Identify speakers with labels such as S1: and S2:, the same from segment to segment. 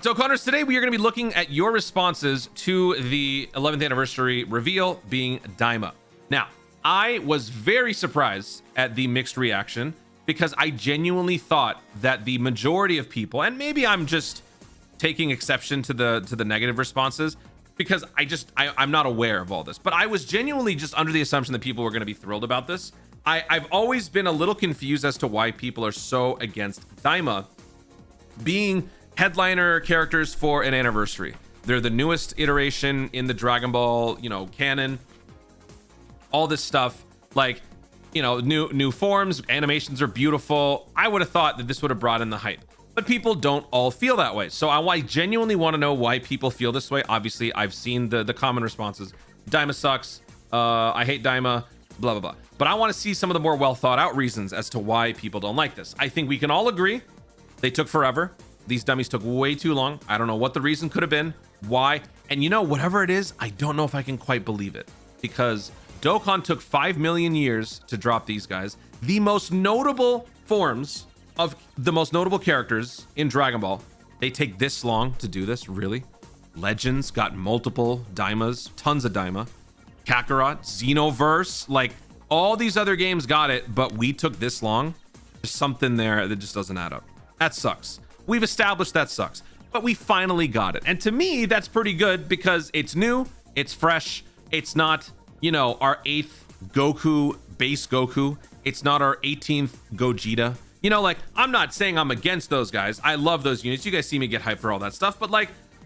S1: up, Dokkaners? Today we are going to be looking at your responses to the 11th anniversary reveal being Daima. Now, I was very surprised at the mixed reaction because I genuinely thought that the majority of people, and maybe I'm just taking exception to the negative responses because I'm not aware of all this, but I was genuinely just under the assumption that people were going to be thrilled about this. I've always been a little confused as to why people are so against Daima being headliner characters for an anniversary. They're the newest iteration in the Dragon Ball, canon, all this stuff, like, new forms, animations are beautiful. I would have thought that this would have brought in the hype, but people don't all feel that way. So I genuinely want to know why people feel this way. Obviously, I've seen the common responses. Daima sucks. I hate Daima, blah, blah, blah. But I want to see some of the more well thought out reasons as to why people don't like this. I think we can all agree they took forever. These dummies took way too long. I don't know what the reason could have been, why. And whatever it is, I don't know if I can quite believe it, because Dokkan took 5 million years to drop these guys. The most notable forms of the most notable characters in Dragon Ball, they take this long to do this, really? Legends got multiple Daimas, tons of Daima. Kakarot, Xenoverse, like all these other games got it, but we took this long. There's something there that just doesn't add up. That sucks. We've established that sucks, but we finally got it. And to me, that's pretty good because it's new, it's fresh. It's not, our 8th Goku, base Goku. It's not our 18th Gogeta. I'm not saying I'm against those guys. I love those units. You guys see me get hyped for all that stuff, but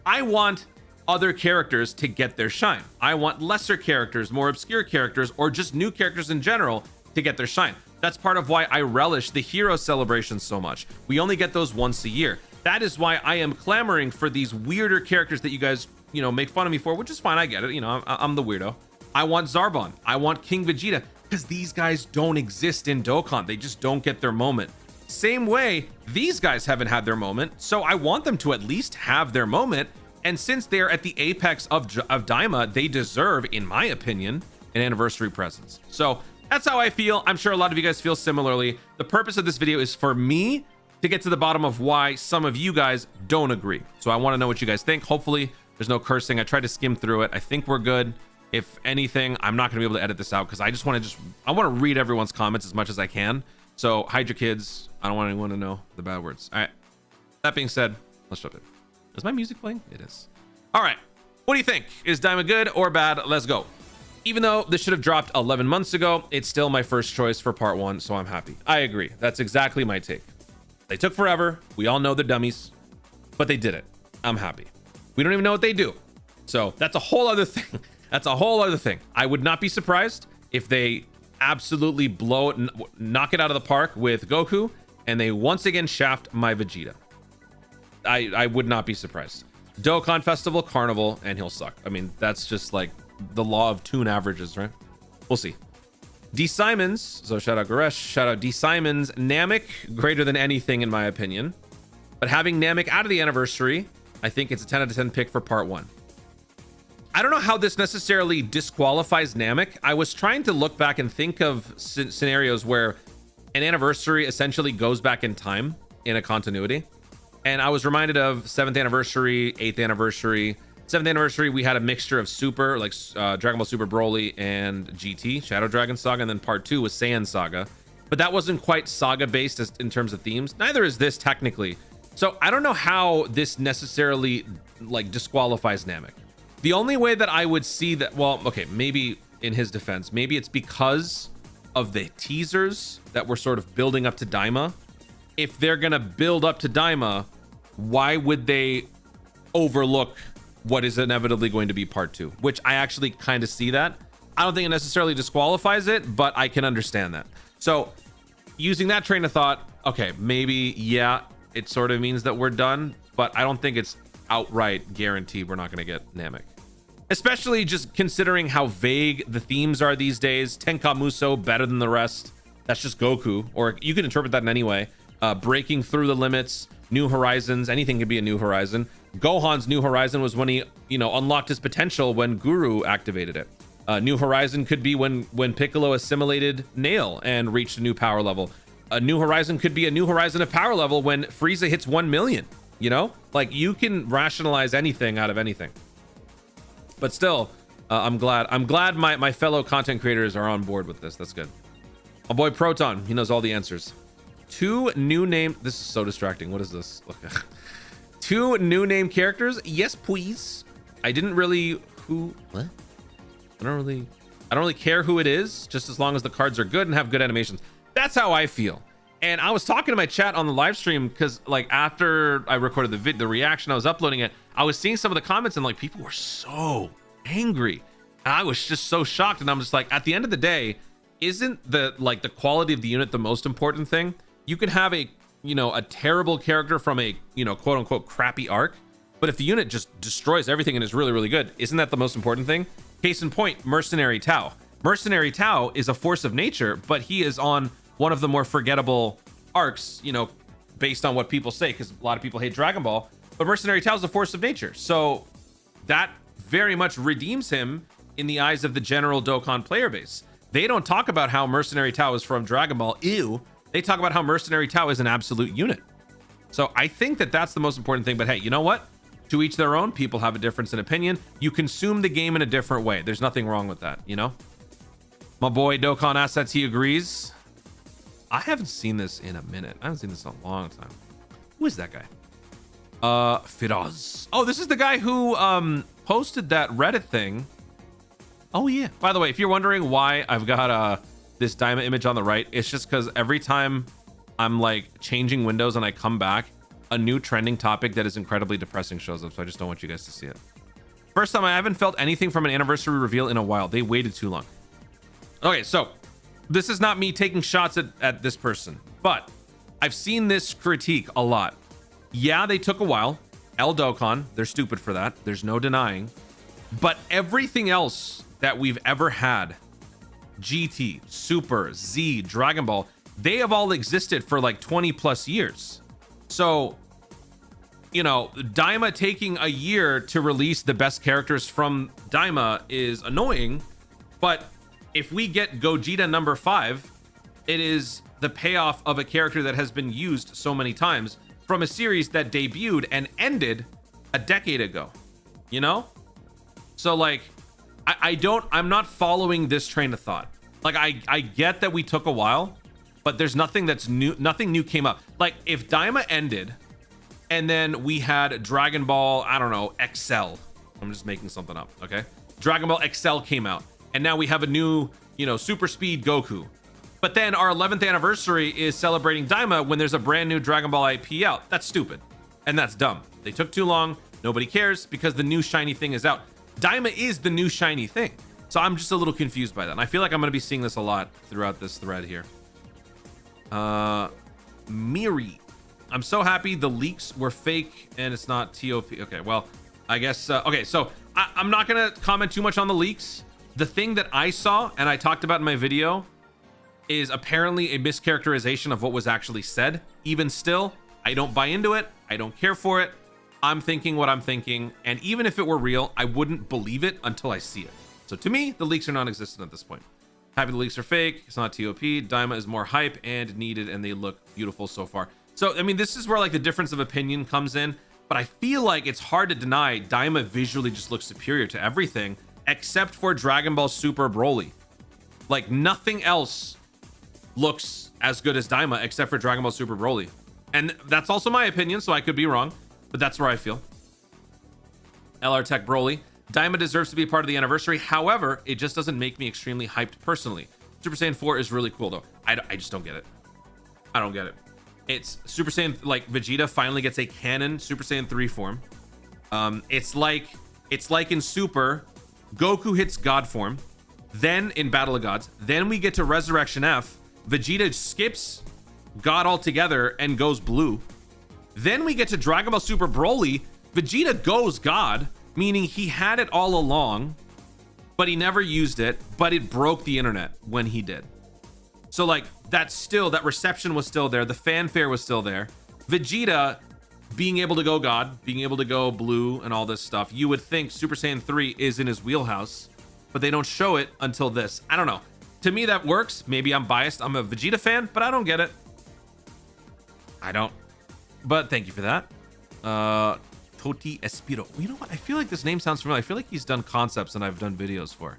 S1: I want other characters to get their shine. I want lesser characters, more obscure characters, or just new characters in general to get their shine. That's part of why I relish the hero celebrations so much. We only get those once a year. That is why I am clamoring for these weirder characters that you guys, make fun of me for, which is fine. I get it. I'm the weirdo. I want Zarbon. I want King Vegeta, because these guys don't exist in Dokkan. They just don't get their moment. Same way, these guys haven't had their moment, so I want them to at least have their moment. And since they're at the apex of Daima, they deserve, in my opinion, an anniversary presence. So that's how I feel. I'm sure a lot of you guys feel similarly. The purpose of this video is for me to get to the bottom of why some of you guys don't agree. So I want to know what you guys think. Hopefully there's no cursing. I tried to skim through it. I think we're good. If anything, I'm not going to be able to edit this out because I want to read everyone's comments as much as I can. So hide your kids. I don't want anyone to know the bad words. All right. That being said, let's jump in. Is my music playing? It is. All right. What do you think? Is Daima good or bad? Let's go. Even though this should have dropped 11 months ago, it's still my first choice for part 1, so I'm happy. I agree. That's exactly my take. They took forever. We all know they're dummies, but they did it. I'm happy. We don't even know what they do. So that's a whole other thing. That's a whole other thing. I would not be surprised if they absolutely blow it, knock it out of the park with Goku, and they once again shaft my Vegeta. I would not be surprised. Dokkan Festival, Carnival, and he'll suck. I mean, that's just like the law of tune averages, right? We'll see. D Simons, so shout out Goresh, shout out D Simons. Namek, greater than anything in my opinion, but having Namek out of the anniversary, I think it's a 10 out of 10 pick for part 1. I don't know how this necessarily disqualifies Namek. I was trying to look back and think of scenarios where an anniversary essentially goes back in time in a continuity, and I was reminded of 7th anniversary, 8th anniversary. 7th anniversary, we had a mixture of Super, like Dragon Ball Super Broly and GT, Shadow Dragon Saga, and then part 2 was Saiyan Saga. But that wasn't quite saga based in terms of themes. Neither is this technically. So I don't know how this necessarily disqualifies Namek. The only way that I would see that, well, okay, maybe in his defense, maybe it's because of the teasers that were sort of building up to Daima. If they're gonna build up to Daima, why would they overlook what is inevitably going to be part 2, which I actually kind of see that. I don't think it necessarily disqualifies it, but I can understand that. So using that train of thought, okay, maybe, yeah, it sort of means that we're done, but I don't think it's outright guaranteed we're not going to get Namek. Especially just considering how vague the themes are these days. Tenkamuso better than the rest. That's just Goku, or you can interpret that in any way. Breaking through the limits, new horizons, anything could be a new horizon. Gohan's new horizon was when he, unlocked his potential when Guru activated it. New horizon could be when Piccolo assimilated Nail and reached a new power level. A new horizon could be a new horizon of power level when Frieza hits 1 million. You know, like you can rationalize anything out of anything. But still, I'm glad my fellow content creators are on board with this. That's good. My boy Proton, he knows all the answers. 2 new name. This is so distracting. What is this? Okay. 2 new name characters. Yes, please. I didn't really what? I don't really care who it is, just as long as the cards are good and have good animations. That's how I feel. And I was talking to my chat on the live stream because like after I recorded the reaction, I was uploading it. I was seeing some of the comments and like people were so angry. And I was just so shocked. And I'm just like, at the end of the day, isn't the quality of the unit the most important thing? You can have a terrible character from a quote unquote crappy arc, but if the unit just destroys everything and is really, really good, isn't that the most important thing? Case in point, Mercenary Tao. Mercenary Tao is a force of nature, but he is on one of the more forgettable arcs, based on what people say, because a lot of people hate Dragon Ball, but Mercenary Tao is a force of nature. So that very much redeems him in the eyes of the general Dokkan player base. They don't talk about how Mercenary Tao is from Dragon Ball. Ew. They talk about how Mercenary Tao is an absolute unit. So I think that that's the most important thing. But hey, you know what? To each their own. People have a difference in opinion. You consume the game in a different way. There's nothing wrong with that, My boy Dokkan Assets, he agrees. I haven't seen this in a minute. I haven't seen this in a long time. Who is that guy? Firaz. Oh, this is the guy who posted that Reddit thing. Oh yeah. By the way, if you're wondering why I've got this Daima image on the right, it's just because every time I'm like changing windows and I come back, a new trending topic that is incredibly depressing shows up. So I just don't want you guys to see it. First time I haven't felt anything from an anniversary reveal in a while. They waited too long. Okay, so this is not me taking shots at this person, but I've seen this critique a lot. Yeah, they took a while. El Dokkan, they're stupid for that. There's no denying. But everything else that we've ever had, GT, Super, Z, Dragon Ball, they have all existed for like 20 plus years. So, Daima taking a year to release the best characters from Daima is annoying, but if we get Gogeta number 5, it is the payoff of a character that has been used so many times from a series that debuted and ended a decade ago, So like, I'm not following this train of thought. Like, I get that we took a while, but there's nothing that's new. Nothing new came up. Like if Daima ended and then we had Dragon Ball, I don't know, XL. I'm just making something up. Okay. Dragon Ball XL came out. And now we have a new, super speed Goku. But then our 11th anniversary is celebrating Daima when there's a brand new Dragon Ball IP out. That's stupid. And that's dumb. They took too long. Nobody cares because the new shiny thing is out. Daima is the new shiny thing. So I'm just a little confused by that. And I feel like I'm going to be seeing this a lot throughout this thread here. Miri. I'm so happy the leaks were fake and it's not TOP. Okay, well, I guess, okay, so I'm not going to comment too much on the leaks. The thing that I saw and I talked about in my video is apparently a mischaracterization of what was actually said. Even still, I don't buy into it. I don't care for it. I'm thinking what I'm thinking. And even if it were real, I wouldn't believe it until I see it. So to me, the leaks are non-existent at this point. Happy the leaks are fake. It's not TOP. Daima is more hype and needed, and they look beautiful so far. So, I mean, this is where like the difference of opinion comes in. But I feel like it's hard to deny Daima visually just looks superior to everything except for Dragon Ball Super Broly. Like nothing else looks as good as Daima except for Dragon Ball Super Broly. And that's also my opinion, so I could be wrong, but that's where I feel. LR Tech Broly. Daima deserves to be a part of the anniversary. However, it just doesn't make me extremely hyped personally. Super Saiyan 4 is really cool though. I just don't get it. I don't get it. It's Super Saiyan, like Vegeta finally gets a canon Super Saiyan 3 form. It's like in Super, Goku hits God form. Then in Battle of Gods, then we get to Resurrection F. Vegeta skips God altogether and goes blue. Then we get to Dragon Ball Super Broly. Vegeta goes God, meaning he had it all along, but he never used it, but it broke the internet when he did. So like that reception was still there. The fanfare was still there. Vegeta being able to go God, being able to go blue and all this stuff. You would think Super Saiyan 3 is in his wheelhouse, but they don't show it until this. I don't know. To me, that works. Maybe I'm biased. I'm a Vegeta fan, but I don't get it. I don't. But thank you for that. Toti Espiro. You know what? I feel like this name sounds familiar. I feel like he's done concepts and I've done videos for.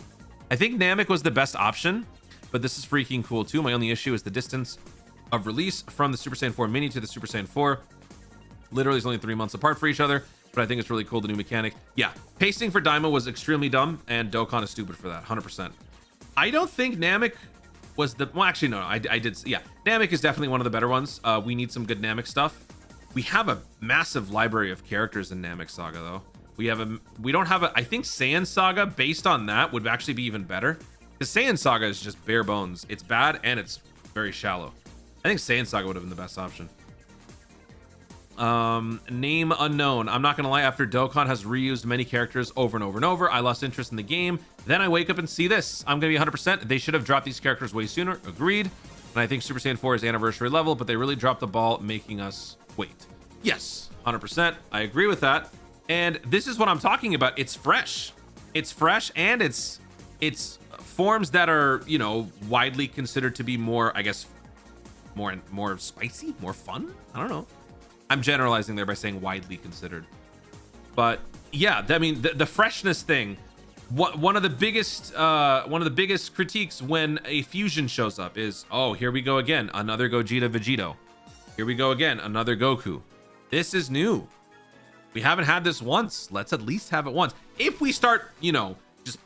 S1: I think Namek was the best option, but this is freaking cool too. My only issue is the distance of release from the Super Saiyan 4 Mini to the Super Saiyan 4. Literally is only 3 months apart for each other, but I think it's really cool, the new mechanic. Yeah, pacing for Daima was extremely dumb, and Dokkan is stupid for that, 100%. I don't think Namek was the... Well, actually, no, I did... Yeah, Namek is definitely one of the better ones. We need some good Namek stuff. We have a massive library of characters in Namek Saga, though. We don't have a... I think Saiyan Saga, based on that, would actually be even better. Because Saiyan Saga is just bare bones. It's bad, and it's very shallow. I think Saiyan Saga would have been the best option. Name unknown. I'm not gonna lie, after Dokkan has reused many characters over and over and over, I lost interest in the game. Then I wake up and see this. I'm gonna be 100%. They should have dropped these characters way sooner. Agreed. And I think Super Saiyan 4 is anniversary level, but they really dropped the ball, making us wait. Yes, 100%. I agree with that. And this is what I'm talking about. It's fresh. It's fresh, and it's forms that are, you know, widely considered to be more, I guess, more spicy, more fun. I don't know. I'm generalizing there by saying widely considered, but yeah, I mean the freshness thing. One of the biggest critiques when a fusion shows up is, oh, here we go again, another Gogeta Vegito. Here we go again, another Goku. This is new. We haven't had this once. Let's at least have it once. If we start, you know, just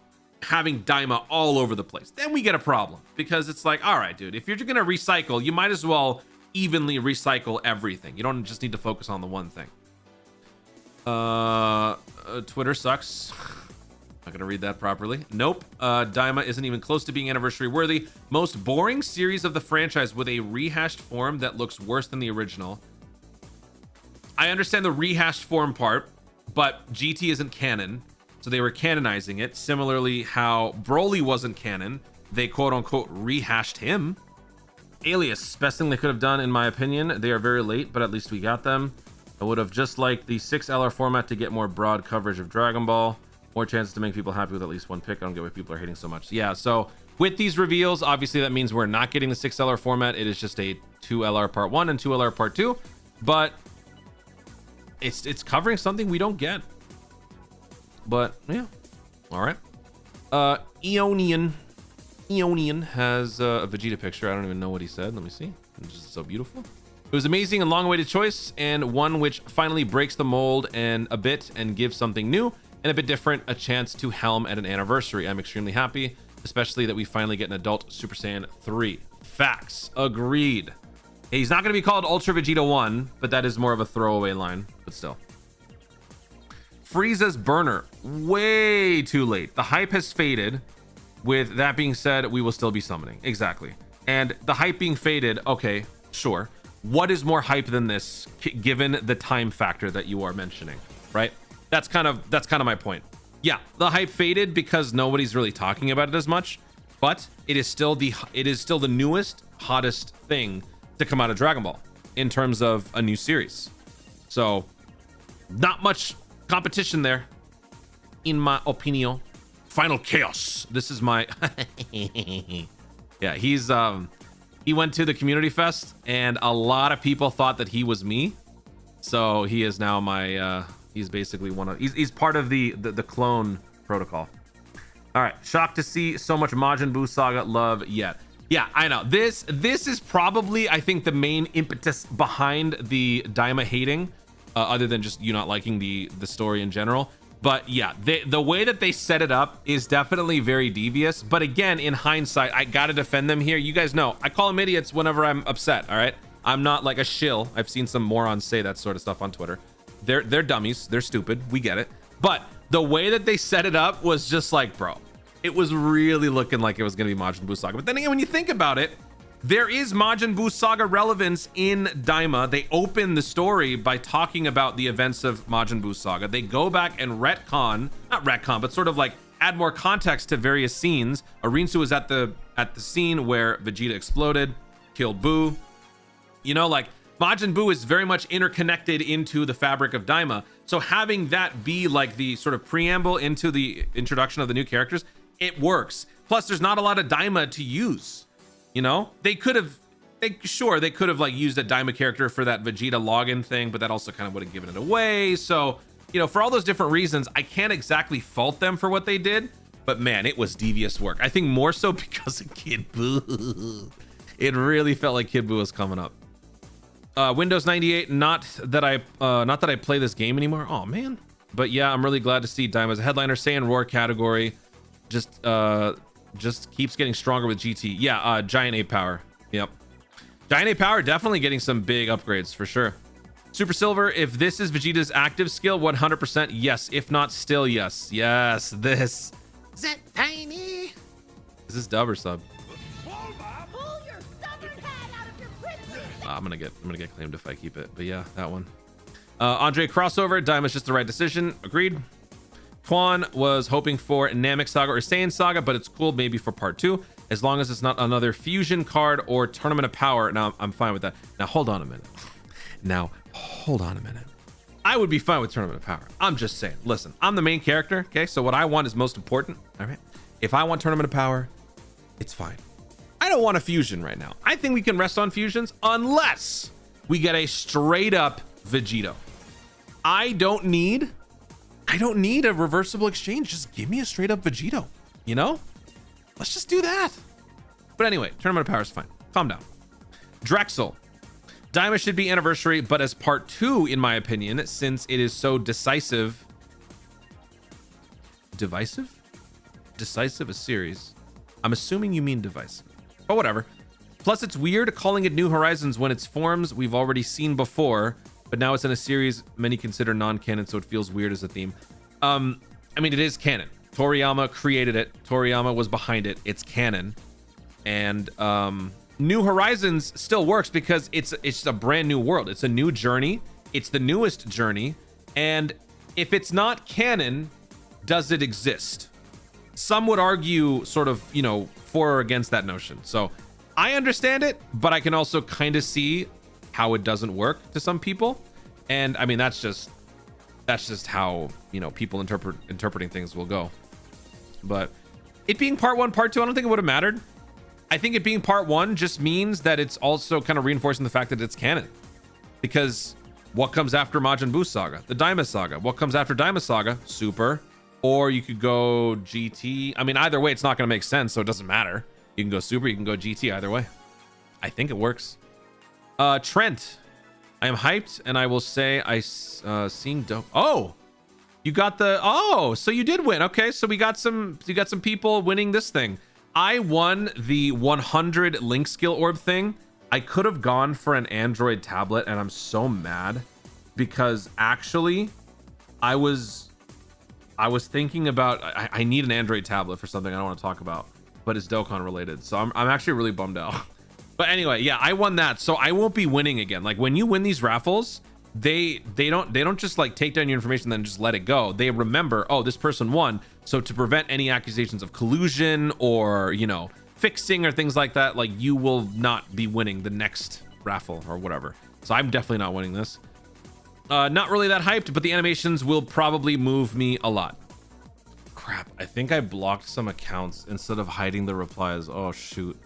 S1: having Daima all over the place, then we get a problem, because it's like, all right, dude, if you're just gonna recycle, you might as well evenly recycle everything. You don't just need to focus on the one thing. Twitter sucks. Not gonna read that properly. Nope. Daima isn't even close to being anniversary worthy. Most boring series of the franchise with a rehashed form that looks worse than the original. I understand the rehashed form part, but GT isn't canon, so they were canonizing it. Similarly, how Broly wasn't canon, they quote unquote rehashed him. Alias, best thing they could have done, in my opinion. They are very late, but at least we got them. I would have just liked the 6LR format to get more broad coverage of Dragon Ball, more chances to make people happy with at least one pick. I don't get why people are hating so much. Yeah, so with these reveals, obviously that means we're not getting the 6LR format. It is just a 2LR part 1 and 2LR part 2, but it's covering something we don't get. But yeah, all right. Eonian has a Vegeta picture. I don't even know what he said. Let me see. It's just so beautiful. It was amazing and long-awaited choice, and one which finally breaks the mold and a bit and gives something new and a bit different a chance to helm at an anniversary. I'm extremely happy, especially that we finally get an adult Super Saiyan 3. Facts. Agreed. He's not going to be called Ultra Vegeta 1, but that is more of a throwaway line, but still. Frieza's burner. Way too late. The hype has faded. With that being said, we will still be summoning. Exactly. And the hype being faded, okay, sure. What is more hype than this, given the time factor that you are mentioning, right? That's kind of my point. Yeah, the hype faded because nobody's really talking about it as much, but it is still the newest, hottest thing to come out of Dragon Ball in terms of a new series. So, not much competition there, in my opinion. Final Chaos. This is my yeah, he went to the community fest and a lot of people thought that he was me, so he is now my he's basically he's part of the clone protocol. All right, shocked to see so much Majin Buu saga love yet. Yeah, I know this is probably, I think, the main impetus behind the Daima hating, other than just you not liking the story in general. But yeah, the way that they set it up is definitely very devious. But again, in hindsight, I gotta defend them here. You guys know I call them idiots whenever I'm upset. All right, I'm not like a shill. I've seen some morons say that sort of stuff on Twitter. They're dummies. They're stupid. We get it. But the way that they set it up was just like, bro, it was really looking like it was gonna be Majin Buu saga. But then again, when you think about it, there is Majin Buu saga relevance in Daima. They open the story by talking about the events of Majin Buu saga. They go back and not retcon, but sort of like add more context to various scenes. Arinsu is at the scene where Vegeta exploded, killed Buu. You know, like Majin Buu is very much interconnected into the fabric of Daima. So having that be like the sort of preamble into the introduction of the new characters, it works. Plus, there's not a lot of Daima to use. You know, they could have sure, they could have like used a Daima character for that Vegeta login thing, but that also kind of would have given it away. So, you know, for all those different reasons, I can't exactly fault them for what they did, but man, it was devious work. I think more so because of Kid Buu. It really felt like Kid Buu was coming up. Windows 98, not that I play this game anymore. Oh man. But yeah, I'm really glad to see Daima as a headliner. Saiyan Roar category just keeps getting stronger with GT. Yeah, Giant A power. Yep. Giant A power definitely getting some big upgrades for sure. Super Silver, if this is Vegeta's active skill, 100% yes. If not, still yes. Yes, this. Is that tiny? Is this dub or sub?
S2: Pull your stubborn head out of your princess.
S1: I'm gonna get claimed if I keep it. But yeah, that one. Andre crossover, Daima's just the right decision. Agreed. Quan was hoping for Namek Saga or Saiyan Saga, but it's cool maybe for part 2, as long as it's not another fusion card or Tournament of Power. Now I'm fine with that. Now hold on a minute. I would be fine with Tournament of Power. I'm just saying, listen, I'm the main character, okay? So what I want is most important, all right? If I want Tournament of Power, it's fine. I don't want a fusion right now. I think we can rest on fusions unless we get a straight up Vegeta. I don't need a reversible exchange. Just give me a straight up Vegeta, you know? Let's just do that. But anyway, Tournament of Power is fine. Calm down. Drexel. Daima should be anniversary, but as part 2, in my opinion, since it is so decisive. Divisive? Decisive, a series. I'm assuming you mean divisive. But whatever. Plus, it's weird calling it New Horizons when it's forms we've already seen before, but now it's in a series many consider non-canon, so it feels weird as a theme. I mean, it is canon. Toriyama created it. Toriyama was behind it. It's canon. And New Horizons still works because it's a brand new world. It's a new journey. It's the newest journey. And if it's not canon, does it exist? Some would argue sort of, you know, for or against that notion. So I understand it, but I can also kind of see how it doesn't work to some people. And I mean, that's just how, you know, people interpreting things will go. But it being part 1, part 2, I don't think it would have mattered. I think it being part 1 just means that it's also kind of reinforcing the fact that it's canon. Because what comes after Majin Buu Saga? The Daima Saga. What comes after Daima Saga? Super. Or you could go GT. I mean, either way, it's not going to make sense, so it doesn't matter. You can go Super, you can go GT, either way. I think it works. Trent. I am hyped, and I will say seeing dope. Oh, you got the. Oh, so you did win. Okay, so you got some people winning this thing. I won the 100 link skill orb thing. I could have gone for an Android tablet, and I'm so mad because actually, I was thinking about I need an Android tablet for something I don't want to talk about, but it's Dokkan related, so I'm actually really bummed out. But anyway, yeah, I won that, so I won't be winning again. Like when you win these raffles, they don't just like take down your information and then just let it go. They remember, oh, this person won, so to prevent any accusations of collusion or, you know, fixing or things like that, like you will not be winning the next raffle or whatever. So I'm definitely not winning this. Not really that hyped, but the animations will probably move me a lot. Crap, I think I blocked some accounts instead of hiding the replies. Oh shoot.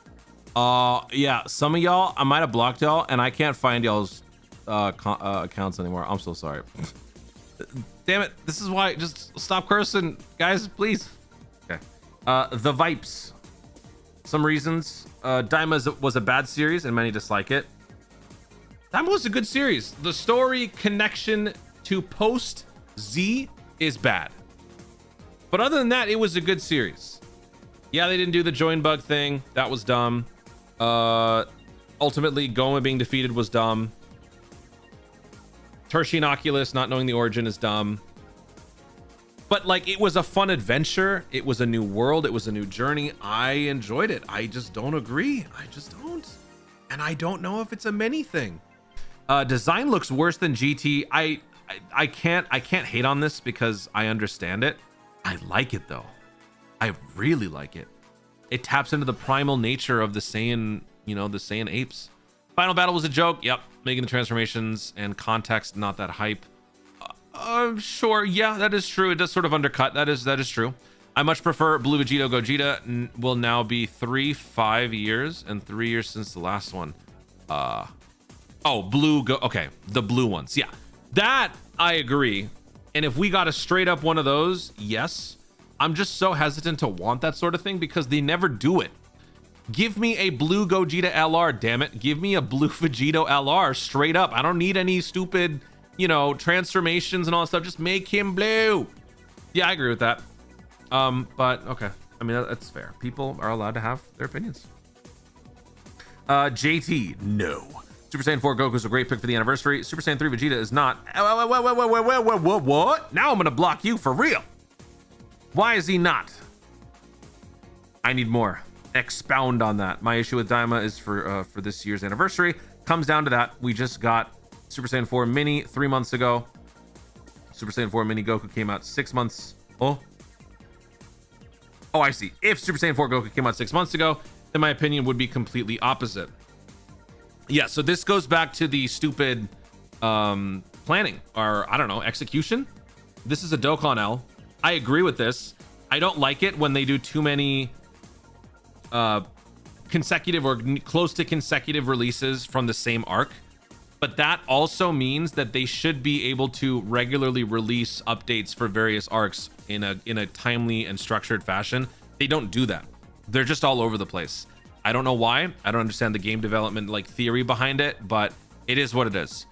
S1: Yeah, some of y'all, I might have blocked y'all and I can't find y'all's accounts anymore. I'm so sorry. Damn it, this is why. Just stop cursing, guys, please. Okay. The Vipes. Some reasons. Daima was a bad series and many dislike it. Daima was a good series. The story connection to post Z is bad. But other than that, it was a good series. Yeah, they didn't do the join bug thing. That was dumb. Ultimately, Goma being defeated was dumb. Tertian Oculus not knowing the origin is dumb. But like, it was a fun adventure. It was a new world. It was a new journey. I enjoyed it. I just don't agree. I just don't. And I don't know if it's a mini thing. Design looks worse than GT. I can't hate on this because I understand it. I like it though. I really like it. It taps into the primal nature of the Saiyan, you know, the Saiyan apes. Final battle was a joke. Yep. Making the transformations and context not that hype. Sure. Yeah, that is true. It does sort of undercut. That is true. I much prefer Blue Vegeta Gogeta. Will now be 5 years and 3 years since the last one. Oh, blue go. Okay, the blue ones. Yeah, that I agree. And if we got a straight up one of those, yes. I'm just so hesitant to want that sort of thing because they never do it. Give me a blue Gogeta LR, damn it. Give me a blue Vegeta LR straight up. I don't need any stupid, you know, transformations and all that stuff. Just make him blue. Yeah, I agree with that. But okay. I mean, that's fair. People are allowed to have their opinions. JT, no. Super Saiyan 4 Goku is a great pick for the anniversary. Super Saiyan 3 Vegeta is not. What? Now I'm gonna block you for real. Why is he not? I need more. Expound on that. My issue with Daima is for this year's anniversary comes down to that we just got Super Saiyan 4 Mini 3 months ago. Super Saiyan 4 Mini Goku came out 6 months. Oh, I see. If Super Saiyan 4 Goku came out 6 months ago, then my opinion would be completely opposite. Yeah, so this goes back to the stupid planning, or I don't know, execution. This is a Dokkan L. I agree with this. I don't like it when they do too many consecutive or close to consecutive releases from the same arc. But that also means that they should be able to regularly release updates for various arcs in a timely and structured fashion. They don't do that. They're just all over the place. I don't know why. I don't understand the game development like theory behind it, but it is what it is.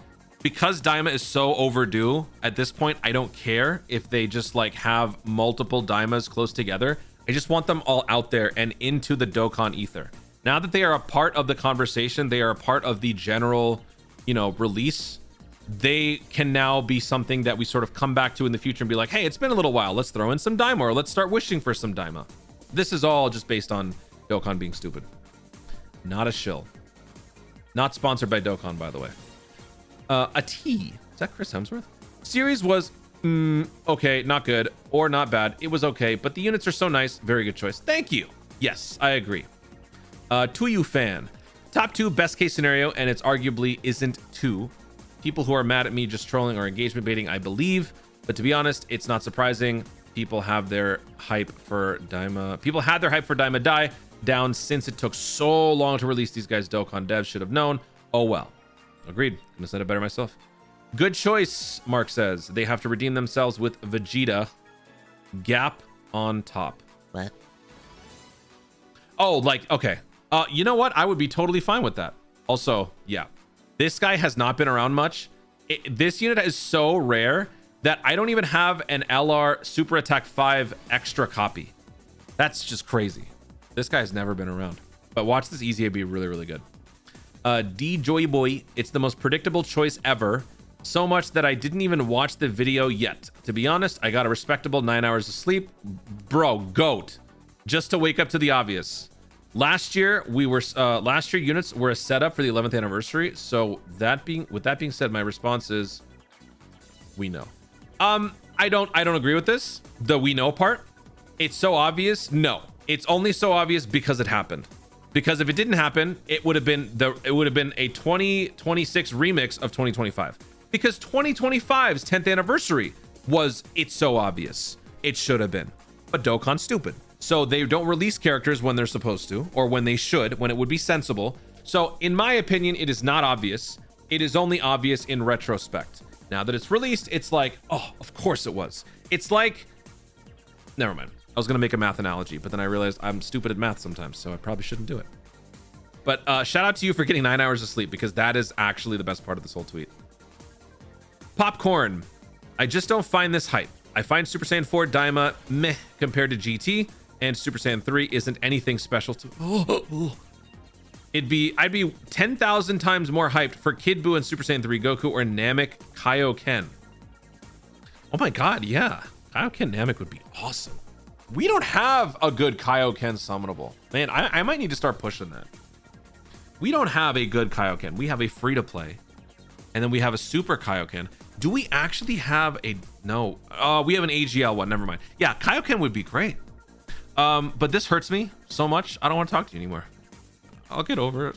S1: Because Daima is so overdue at this point, I don't care if they just like have multiple Daimas close together. I just want them all out there and into the Dokkan ether. Now that they are a part of the conversation, they are a part of the general, you know, release. They can now be something that we sort of come back to in the future and be like, hey, it's been a little while. Let's throw in some Daima, or let's start wishing for some Daima. This is all just based on Dokkan being stupid. Not a shill. Not sponsored by Dokkan, by the way. A T. Is that Chris Hemsworth? Series was okay, not good or not bad. It was okay, but the units are so nice. Very good choice. Thank you. Yes, I agree. To you fan. Top 2 best case scenario, and it's arguably isn't 2. People who are mad at me just trolling or engagement baiting, I believe. But to be honest, it's not surprising. People have their hype for Daima. People had their hype for Daima die down since it took so long to release these guys. Dokkan devs should have known. Oh well. Agreed. Couldn't have said it better myself. Good choice, Mark says. They have to redeem themselves with Vegeta. Gap on top.
S3: What?
S1: Oh, like, okay. You know what? I would be totally fine with that. Also, yeah. This guy has not been around much. This unit is so rare that I don't even have an LR Super Attack 5 extra copy. That's just crazy. This guy's never been around. But watch this easy be really, really good. D Joy Boy, it's the most predictable choice ever. So much that I didn't even watch the video yet. To be honest, I got a respectable 9 hours of sleep. Bro, goat. Just to wake up to the obvious. Last year units were a setup for the 11th anniversary. So with that being said, my response is we know. I don't agree with this. The we know part. It's so obvious. No, it's only so obvious because it happened. Because if it didn't happen, it would have been a 2026 remix of 2025. Because 2025's 10th anniversary was it's so obvious. It should have been. But Dokkan's stupid. So they don't release characters when they're supposed to, or when they should, when it would be sensible. So in my opinion, it is not obvious. It is only obvious in retrospect. Now that it's released, it's like, oh, of course it was. It's like, never mind. I was going to make a math analogy, but then I realized I'm stupid at math sometimes, so I probably shouldn't do it. But shout out to you for getting 9 hours of sleep, because that is actually the best part of this whole tweet. Popcorn. I just don't find this hype. I find Super Saiyan 4 Daima meh compared to GT, and Super Saiyan 3 isn't anything special to... I'd be 10,000 times more hyped for Kid Buu and Super Saiyan 3 Goku or Namek Kaioken. Oh my god, yeah. Kaioken Namek would be awesome. We don't have a good Kaioken summonable. Man, I might need to start pushing that. We don't have a good Kaioken. We have a free-to-play. And then we have a Super Kaioken. Do we actually have a... No. We have an AGL one. Never mind. Yeah, Kaioken would be great. But this hurts me so much. I don't want to talk to you anymore. I'll get over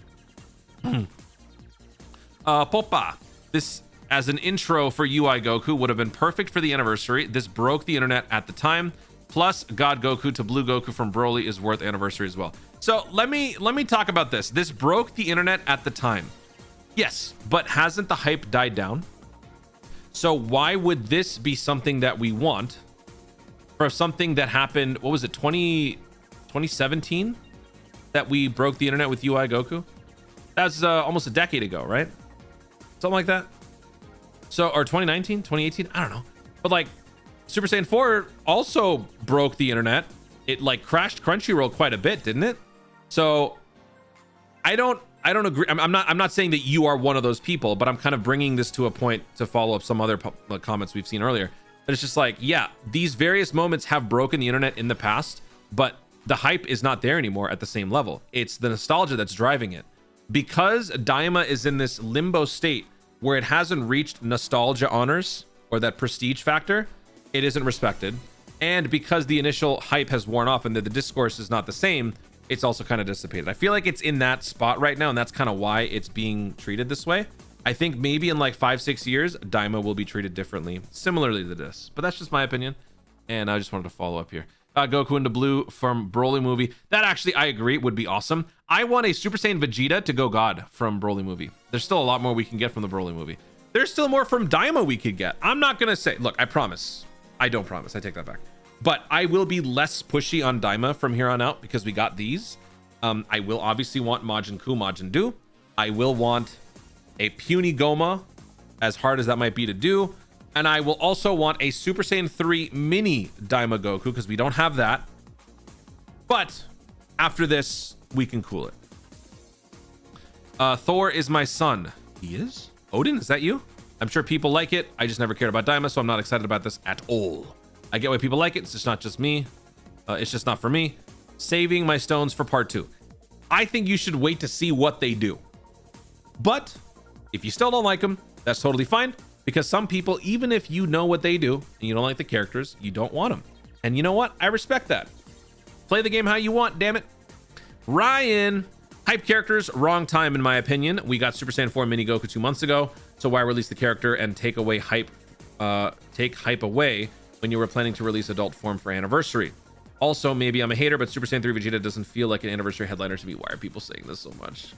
S1: it. Popa. This, as an intro for UI Goku, would have been perfect for the anniversary. This broke the internet at the time. Plus, God Goku to Blue Goku from Broly is worth anniversary as well. So let me talk about this. This broke the internet at the time. Yes, but hasn't the hype died down? So why would this be something that we want for something that happened, what was it, 2017? That we broke the internet with UI Goku? That's almost a decade ago, right? Something like that. So, or 2019, 2018, I don't know. But like, Super Saiyan 4 also broke the internet. It like crashed Crunchyroll quite a bit, didn't it? So I don't agree. I'm not saying that you are one of those people, but I'm kind of bringing this to a point to follow up some other comments we've seen earlier. But it's just like, yeah, these various moments have broken the internet in the past, but the hype is not there anymore at the same level. It's the nostalgia that's driving it. Because Daima is in this limbo state where it hasn't reached nostalgia honors or that prestige factor, it isn't respected. And because the initial hype has worn off and the discourse is not the same, it's also kind of dissipated. I feel like it's in that spot right now, and that's kind of why it's being treated this way. I think maybe in like 5-6 years, Daima will be treated differently, similarly to this. But that's just my opinion, and I just wanted to follow up here. Goku into blue from Broly movie. That actually, I agree, would be awesome. I want a Super Saiyan Vegeta to go God from Broly movie. There's still a lot more we can get from the Broly movie. There's still more from Daima we could get. I'm not gonna say, look, I promise. I don't promise, I take that back. But I will be less pushy on Daima from here on out because we got these. I will obviously want Majin Ku, Majin Du. I will want a puny Goma, as hard as that might be to do. And I will also want a Super Saiyan 3 mini Daima Goku because we don't have that. But after this, we can cool it. Thor is my son. He is? Odin, is that you? I'm sure people like it. I just never cared about Daima, so I'm not excited about this at all. I get why people like it. It's just not just me. It's just not for me. Saving my stones for part 2. I think you should wait to see what they do. But if you still don't like them, that's totally fine. Because some people, even if you know what they do and you don't like the characters, you don't want them. And you know what? I respect that. Play the game how you want, damn it. Ryan, hype characters, wrong time in my opinion. We got Super Saiyan 4 Mini Goku 2 months ago. So why release the character and take hype away when you were planning to release adult form for anniversary? Also, maybe I'm a hater, but Super Saiyan 3 Vegeta doesn't feel like an anniversary headliner to me. Why are people saying this so much?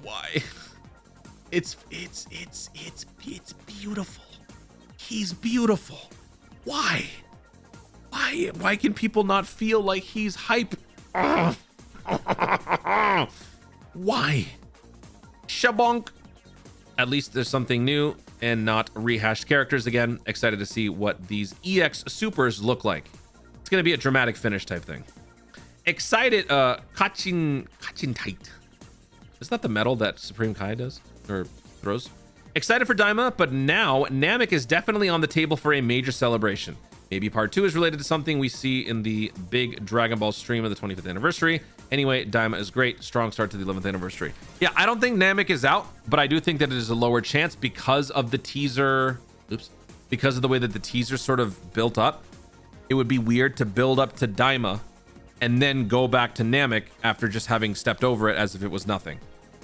S1: Why? It's beautiful. He's beautiful. Why? Why can people not feel like he's hype? Why? Shabonk. At least there's something new and not rehashed characters again. Excited to see what these EX supers look like. It's gonna be a dramatic finish type thing. Excited, Kachin tight. Is that the metal that Supreme Kai does or throws? Excited for Daima, but now Namek is definitely on the table for a major celebration. Maybe part 2 is related to something we see in the big Dragon Ball stream of the 25th anniversary. Anyway, Daima is great. Strong start to the 11th anniversary. Yeah, I don't think Namek is out, but I do think that it is a lower chance because of the teaser. Oops. Because of the way that the teaser sort of built up. It would be weird to build up to Daima and then go back to Namek after just having stepped over it as if it was nothing.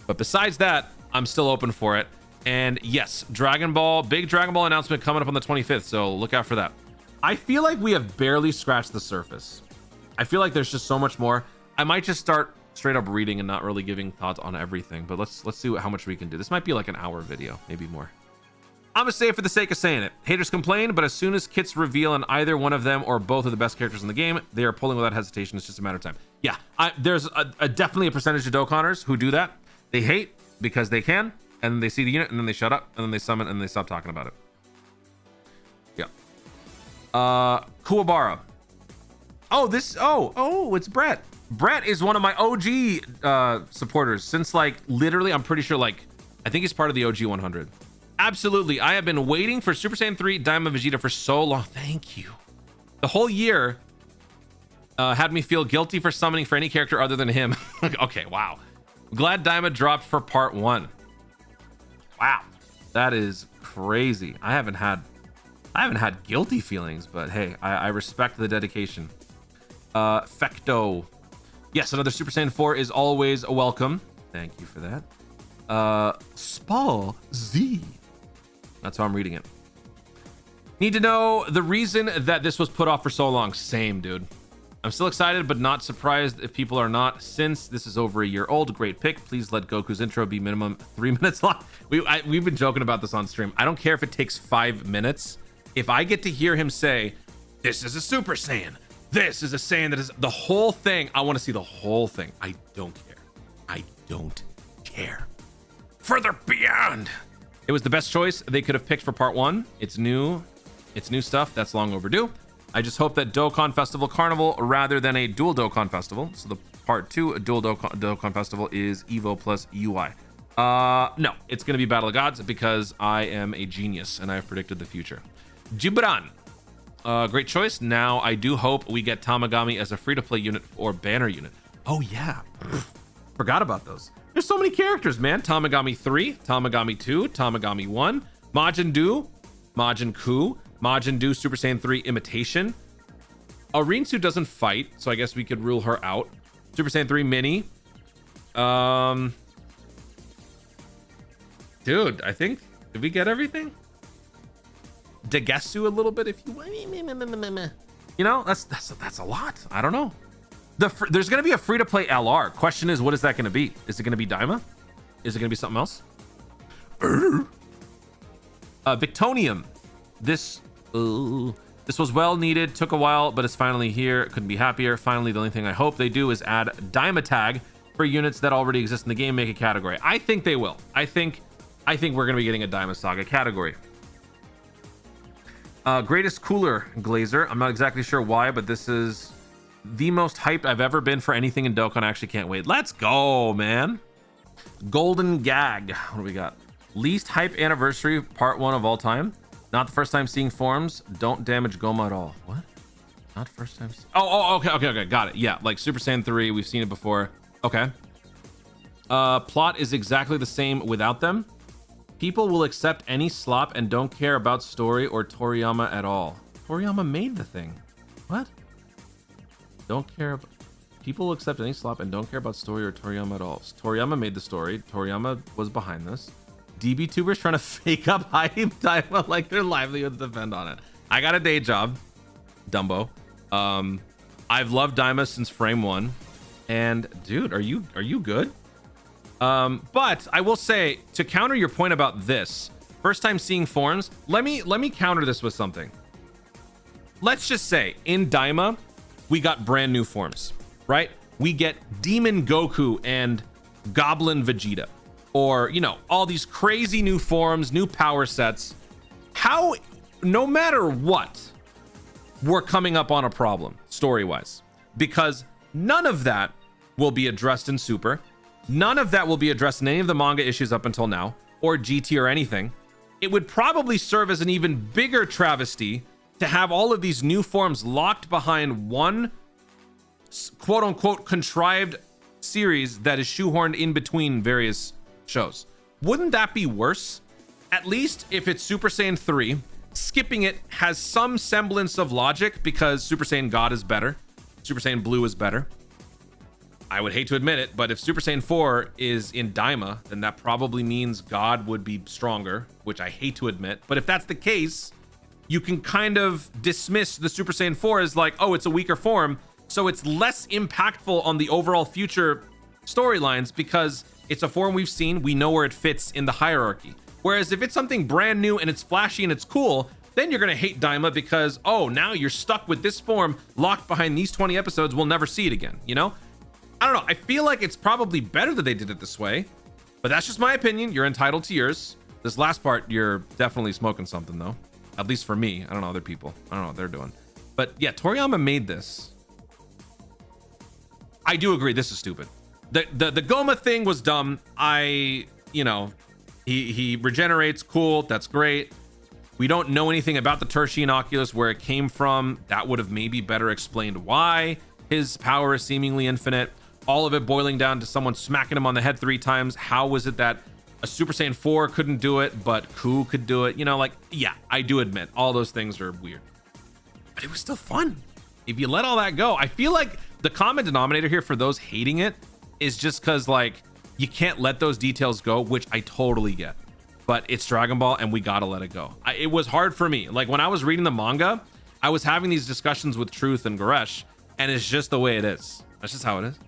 S1: But besides that, I'm still open for it. And yes, Dragon Ball, big Dragon Ball announcement coming up on the 25th. So look out for that. I feel like we have barely scratched the surface. I feel like there's just so much more. I might just start straight up reading and not really giving thoughts on everything, but let's see how much we can do. This might be like an hour video, maybe more. I'm gonna say it for the sake of saying it. Haters complain, but as soon as kits reveal on either one of them or both of the best characters in the game, they are pulling without hesitation. It's just a matter of time. Yeah, there's definitely a percentage of Dokkanners who do that. They hate because they can, and then they see the unit, and then they shut up, and then they summon, and they stop talking about it. Yeah. Kuwabara. Oh, it's Brett. Brett is one of my OG supporters since like literally, I'm pretty sure like, I think he's part of the OG 100. Absolutely. I have been waiting for Super Saiyan 3 Daima Vegeta for so long. Thank you. The whole year had me feel guilty for summoning for any character other than him. Okay, wow. Glad Daima dropped for part 1. Wow. That is crazy. I haven't had guilty feelings, but hey, I respect the dedication. Fecto. Yes, another Super Saiyan 4 is always a welcome. Thank you for that. Spa Z. That's how I'm reading it. Need to know the reason that this was put off for so long. Same, dude. I'm still excited, but not surprised if people are not. Since this is over a year old, great pick. Please let Goku's intro be minimum 3 minutes long. We've been joking about this on stream. I don't care if it takes 5 minutes. If I get to hear him say, this is a Super Saiyan, this is a Saiyan that is the whole thing. I want to see the whole thing. I don't care. I don't care. Further beyond. It was the best choice they could have picked for part 1. It's new stuff that's long overdue. I just hope that Dokkan Festival Carnival rather than a dual Dokkan Festival. So the part 2 dual Dokkan Festival is Evo plus UI. No, it's going to be Battle of Gods because I am a genius and I've predicted the future. Gibran, great choice. Now I do hope we get Tamagami as a free-to-play unit or banner unit. Oh yeah, forgot about those. There's so many characters, man. Tamagami 3, Tamagami 2, Tamagami 1, Majin Buu, Majin Ku, Majin Buu Super Saiyan 3 imitation. Rinsu doesn't fight, so I guess we could rule her out. Super Saiyan 3 mini. Dude, I think, did we get everything? Degesu a little bit if you want. You know, that's a lot. I don't know. There's going to be a free-to-play LR. Question is, what is that going to be? Is it going to be Daima? Is it going to be something else? Victonium. This was well needed, took a while, but it's finally here. Couldn't be happier. Finally, the only thing I hope they do is add Daima tag for units that already exist in the game, make a category. I think they will. I think we're gonna be getting a Daima Saga category. Greatest cooler Glazer. I'm not exactly sure why, but this is the most hyped I've ever been for anything in Dokkan. I actually can't wait. Let's go, man. Golden Gag. What do we got? Least hype anniversary, part 1 of all time. Not the first time seeing forms. Don't damage Goma at all. What? Not first time. Okay. Got it. Yeah, like Super Saiyan 3. We've seen it before. Okay. Plot is exactly the same without them. People will accept any slop and don't care about story or Toriyama at all. Toriyama made the thing. What? Don't care about... People will accept any slop and don't care about story or Toriyama at all. Toriyama made the story. Toriyama was behind this. DB tubers trying to fake up hype Daima like their livelihoods depend on it. I got a day job, Dumbo. I've loved Daima since frame 1. And dude, are you good? But I will say, to counter your point about this, first time seeing forms, let me counter this with something. Let's just say in Daima, we got brand new forms, right? We get Demon Goku and Goblin Vegeta, or, you know, all these crazy new forms, new power sets. How, no matter what, we're coming up on a problem story-wise, because none of that will be addressed in Super. None of that will be addressed in any of the manga issues up until now, or GT or anything. It would probably serve as an even bigger travesty to have all of these new forms locked behind one quote-unquote contrived series that is shoehorned in between various shows. Wouldn't that be worse? At least if it's Super Saiyan 3, skipping it has some semblance of logic because Super Saiyan God is better. Super Saiyan Blue is better. I would hate to admit it, but if Super Saiyan 4 is in Daima, then that probably means God would be stronger, which I hate to admit. But if that's the case, you can kind of dismiss the Super Saiyan 4 as like, oh, it's a weaker form, so it's less impactful on the overall future storylines because it's a form we've seen, we know where it fits in the hierarchy. Whereas if it's something brand new and it's flashy and it's cool, then you're gonna hate Daima because, oh, now you're stuck with this form locked behind these 20 episodes, we'll never see it again, you know? I don't know, I feel like it's probably better that they did it this way, but that's just my opinion. You're entitled to yours. This last part, you're definitely smoking something though. At least for me. I don't know other people. I don't know what they're doing. But yeah, Toriyama made this. I do agree, this is stupid. The Goma thing was dumb. You know, he regenerates, cool, that's great. We don't know anything about the Tertian Oculus, where it came from. That would have maybe better explained why his power is seemingly infinite. All of it boiling down to someone smacking him on the head 3 times. How was it that a Super Saiyan 4 couldn't do it, but Ku could do it? You know, like, yeah, I do admit all those things are weird, but it was still fun. If you let all that go, I feel like the common denominator here for those hating it is just because, like, you can't let those details go, which I totally get, but it's Dragon Ball and we gotta let it go. It was hard for me. Like, when I was reading the manga, I was having these discussions with Truth and Goresh, and it's just the way it is. That's just how it is.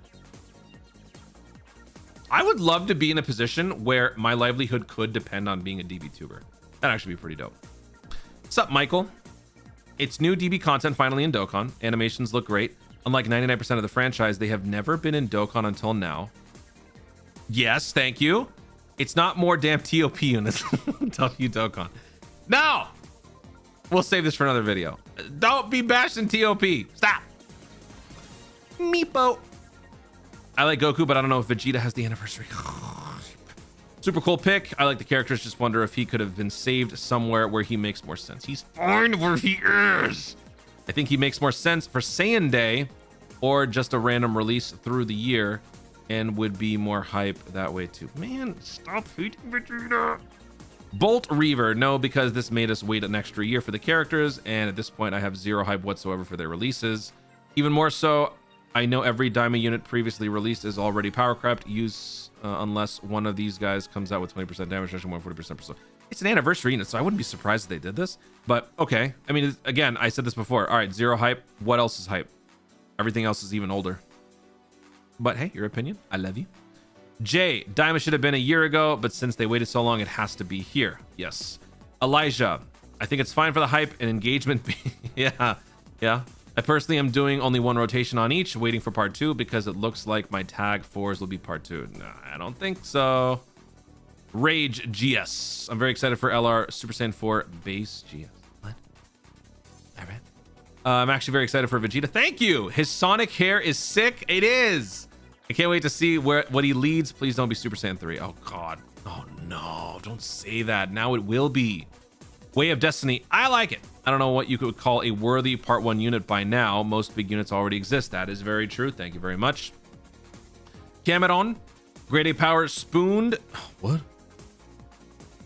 S1: I would love to be in a position where my livelihood could depend on being a DB tuber. That'd actually be pretty dope. What's up, Michael? It's new DB content finally in Dokkan. Animations look great. Unlike 99% of the franchise, they have never been in Dokkan until now. Yes, thank you. It's not more damn TOP units. W Dokkan. No! We'll save this for another video. Don't be bashing TOP. Stop. Meepo. I like Goku, but I don't know if Vegeta has the anniversary. Super cool pick. I like the characters. Just wonder if he could have been saved somewhere where he makes more sense. He's fine where he is. I think he makes more sense for Saiyan Day or just a random release through the year and would be more hype that way too. Man, stop hating Vegeta. Bolt Reaver. No, because this made us wait an extra year for the characters. And at this point, I have zero hype whatsoever for their releases. Even more so, I know every Daima unit previously released is already power crept. Use unless one of these guys comes out with 20% damage, more 40%. It's an anniversary unit, so I wouldn't be surprised if they did this. But okay, I mean, again, I said this before. All right, zero hype. What else is hype? Everything else is even older. But hey, your opinion. I love you. Jay, Daima should have been a year ago, but since they waited so long, it has to be here. Yes. Elijah, I think it's fine for the hype and engagement. Yeah. I personally am doing only one rotation on each, waiting for part 2 because it looks like my tag 4s will be part 2. No, I don't think so. Rage GS. I'm very excited for LR Super Saiyan 4 base GS. What? All right. I'm actually very excited for Vegeta. Thank you. His Sonic hair is sick. It is. I can't wait to see what he leads. Please don't be Super Saiyan 3. Oh, God. Oh, no. Don't say that. Now it will be. Way of Destiny. I like it. I don't know what you could call a worthy part 1 unit by now. Most big units already exist. That is very true. Thank you very much. Cameron. Grade A power spooned. What?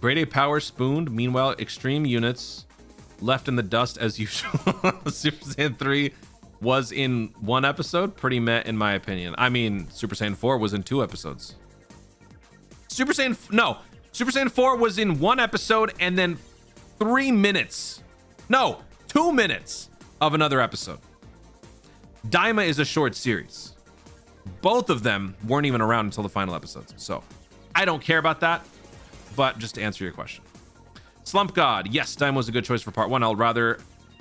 S1: Grade A power spooned. Meanwhile, extreme units left in the dust as usual. Super Saiyan 3 was in 1 episode. Pretty meh in my opinion. I mean, Super Saiyan 4 was in 2 episodes. Super Saiyan 4 was in 1 episode and then 3 minutes. No, 2 minutes of another episode. Daima is a short series. Both of them weren't even around until the final episodes. So I don't care about that, but just to answer your question. Slump God. Yes, Daima was a good choice for part 1. I'll rather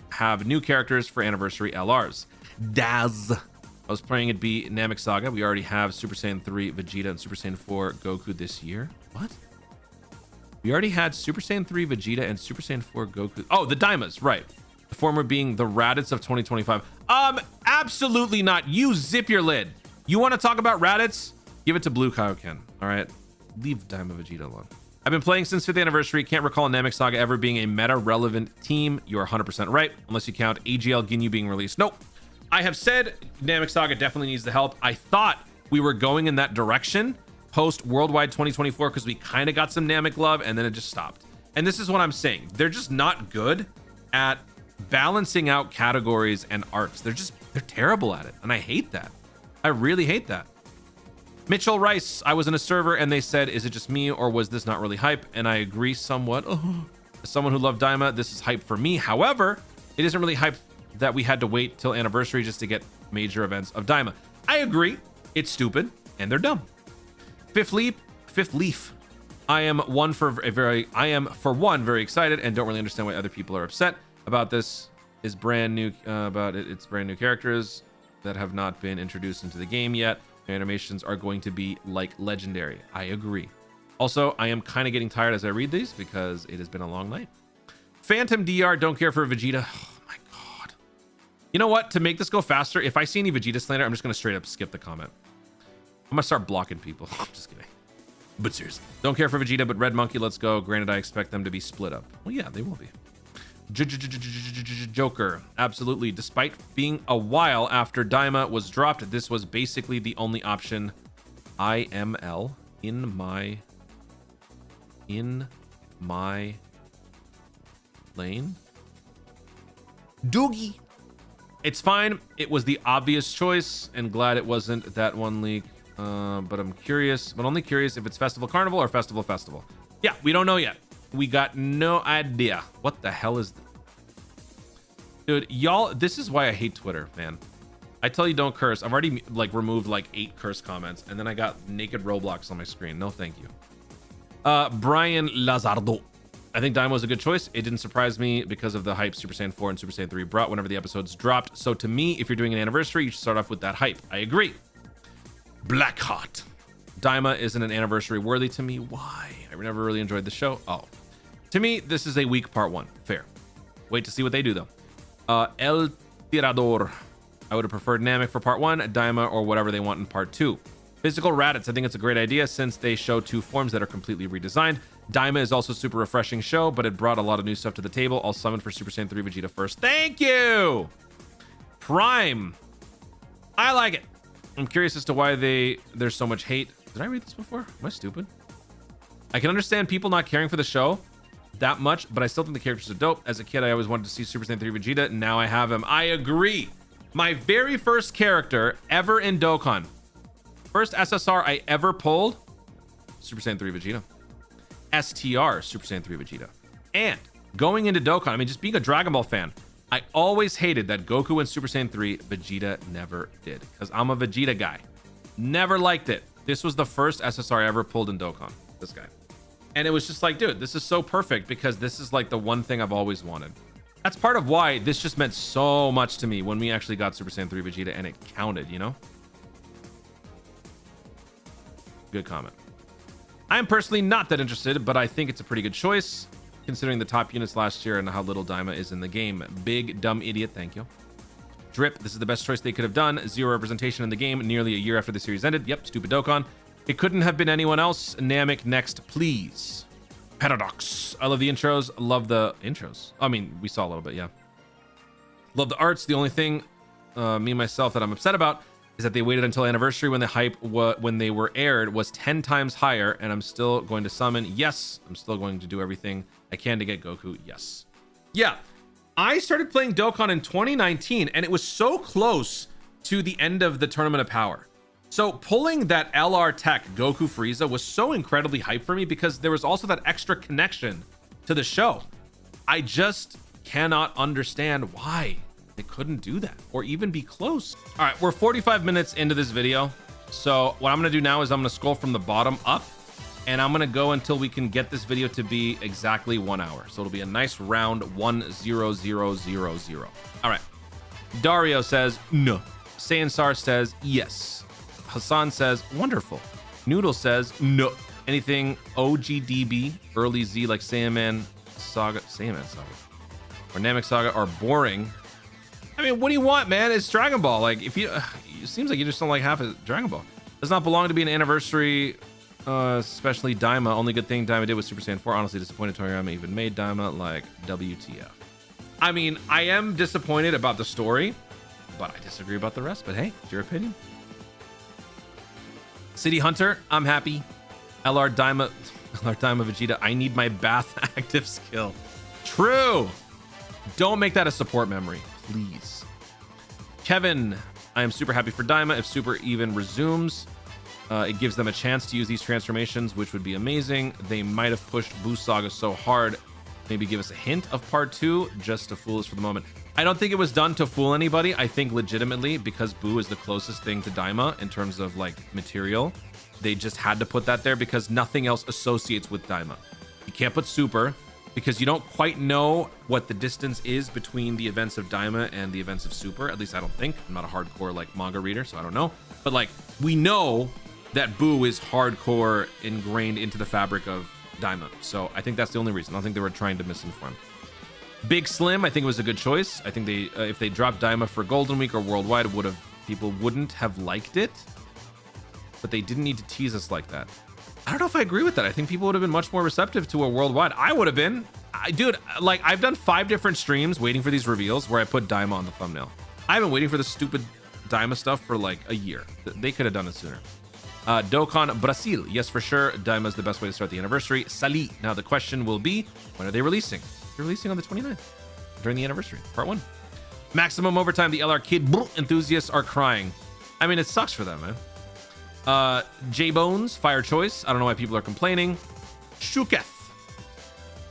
S1: have new characters for anniversary LRs. Daz. I was praying it'd be Namek Saga. We already have Super Saiyan 3 Vegeta and Super Saiyan 4 Goku this year. What? We already had Super Saiyan 3 Vegeta and Super Saiyan 4 Goku. Oh, the Daimas, right. The former being the Raditz of 2025. Absolutely not. You zip your lid. You want to talk about Raditz? Give it to Blue Kaioken. All right. Leave Daima Vegeta alone. I've been playing since 5th anniversary. Can't recall Namek Saga ever being a meta-relevant team. You're 100% right. Unless you count AGL Ginyu being released. Nope. I have said Namek Saga definitely needs the help. I thought we were going in that direction post Worldwide 2024 because we kind of got some Namek love and then it just stopped. And this is what I'm saying. They're just not good at balancing out categories and arcs. They're terrible at it. And I hate that. I really hate that. Mitchell Rice, I was in a server and they said, is it just me or was this not really hype? And I agree somewhat. As someone who loved Daima, this is hype for me. However, it isn't really hype that we had to wait till anniversary just to get major events of Daima. I agree. It's stupid and they're dumb. Fifth Leaf. I am for one very excited and don't really understand why other people are upset about this. Is brand new it's brand new characters that have not been introduced into the game yet. Animations are going to be like legendary. I agree. Also, I am kind of getting tired as I read these because it has been a long night. Phantom DR, don't care for Vegeta. Oh my God. You know what? To make this go faster, if I see any Vegeta slander, I'm just going to straight up skip the comment. I'm going to start blocking people. I'm just kidding. But seriously, don't care for Vegeta, but Red Monkey, let's go. Granted, I expect them to be split up. Well, yeah, they will be. Joker, absolutely. Despite being a while after Daima was dropped, this was basically the only option. IML in my lane. Doogie. It's fine. It was the obvious choice and glad it wasn't that one leak. But I'm curious, but only curious if it's Festival Carnival or Festival. Yeah, we don't know yet. We got no idea. What the hell is... Dude, y'all, this is why I hate Twitter, man. I tell you don't curse. I've already like removed like 8 curse comments, and then I got naked Roblox on my screen. No, thank you. Brian Lazardo. I think Daima was a good choice. It didn't surprise me because of the hype Super Saiyan 4 and Super Saiyan 3 brought whenever the episodes dropped. So to me, if you're doing an anniversary, you should start off with that hype. I agree. Blackheart. Daima isn't an anniversary worthy to me. Why? I never really enjoyed the show. Oh. To me, this is a weak part 1. Fair. Wait to see what they do though. El Tirador. I would have preferred Namek for part 1, Daima, or whatever they want in part 2. Physical Raditz, I think it's a great idea since they show 2 forms that are completely redesigned. Daima is also a super refreshing show, but it brought a lot of new stuff to the table. I'll summon for Super Saiyan 3 Vegeta first. Thank you! Prime. I like it. I'm curious as to why there's so much hate. Did I read this before? Am I stupid? I can understand people not caring for the show that much, but I still think the characters are dope. As a kid, I always wanted to see Super Saiyan 3 Vegeta. Now I have him. I agree. My very first character ever in Dokkan. First SSR I ever pulled, Super Saiyan 3 Vegeta. STR, Super Saiyan 3 Vegeta. And going into Dokkan, I mean, just being a Dragon Ball fan, I always hated that Goku in Super Saiyan 3, Vegeta never did. Because I'm a Vegeta guy. Never liked it. This was the first SSR I ever pulled in Dokkan. This guy. And it was just like, dude, this is so perfect because this is like the one thing I've always wanted. That's part of why this just meant so much to me when we actually got Super Saiyan 3 Vegeta and it counted, you know? Good comment. I am personally not that interested, but I think it's a pretty good choice considering the top units last year and how little Daima is in the game. Big dumb idiot, thank you. Drip, this is the best choice they could have done. 0 representation in the game nearly a year after the series ended. Yep, stupid Dokkan. It couldn't have been anyone else. Namek next, please. Paradox. I love the intros. Love the intros. I mean, we saw a little bit, yeah. Love the arts. The only thing, me and myself, that I'm upset about is that they waited until anniversary when the hype when they were aired was 10 times higher, and I'm still going to summon. Yes, I'm still going to do everything I can to get Goku. Yes. Yeah. I started playing Dokkan in 2019, and it was so close to the end of the Tournament of Power. So pulling that LR Tech Goku Frieza was so incredibly hype for me because there was also that extra connection to the show. I just cannot understand why they couldn't do that or even be close. All right, we're 45 minutes into this video. So what I'm gonna do now is I'm gonna scroll from the bottom up and I'm gonna go until we can get this video to be exactly 1 hour. So it'll be a nice round 10000. All right. Dario says no. Saiyansar says yes. Hassan says wonderful. Noodle says no. Anything OGDB, early Z like Saiyaman Saga, or Namek Saga are boring. I mean, what do you want, man? It's Dragon Ball. Like, if you, it seems like you just don't like half of Dragon Ball. Does not belong to be an anniversary, especially Daima. Only good thing Daima did was Super Saiyan 4. Honestly, disappointed Toriyama even made Daima. Like, WTF. I mean, I am disappointed about the story, but I disagree about the rest. But hey, it's your opinion. City Hunter, I'm happy. LR Daima Vegeta, I need my bath active skill. True. Don't make that a support memory, please. Kevin, I am super happy for Daima. If Super even resumes, it gives them a chance to use these transformations, which would be amazing. They might have pushed Buu Saga so hard. Maybe give us a hint of part 2 just to fool us for the moment. I don't think it was done to fool anybody. I think legitimately because Buu is the closest thing to Daima in terms of like material, they just had to put that there because nothing else associates with Daima. You can't put Super because you don't quite know what the distance is between the events of Daima and the events of Super. At least I don't think. I'm not a hardcore like manga reader, so I don't know. But like we know that Buu is hardcore ingrained into the fabric of Daima. So I think that's the only reason. I don't think they were trying to misinform. Big Slim, I think it was a good choice. I think they if they dropped Daima for Golden Week or Worldwide, people wouldn't have liked it. But they didn't need to tease us like that. I don't know if I agree with that. I think people would have been much more receptive to a Worldwide. I would have been. Dude, like I've done 5 different streams waiting for these reveals where I put Daima on the thumbnail. I've been waiting for this stupid Daima stuff for like a year. They could have done it sooner. Dokkan Brazil, yes for sure. Daima is the best way to start the anniversary. Sali, now the question will be, when are they releasing? They're releasing on the 29th during the anniversary, part 1. Maximum overtime, the LR Kid enthusiasts are crying. I mean, it sucks for them, man. J Bones, fire choice. I don't know why people are complaining. Shuketh.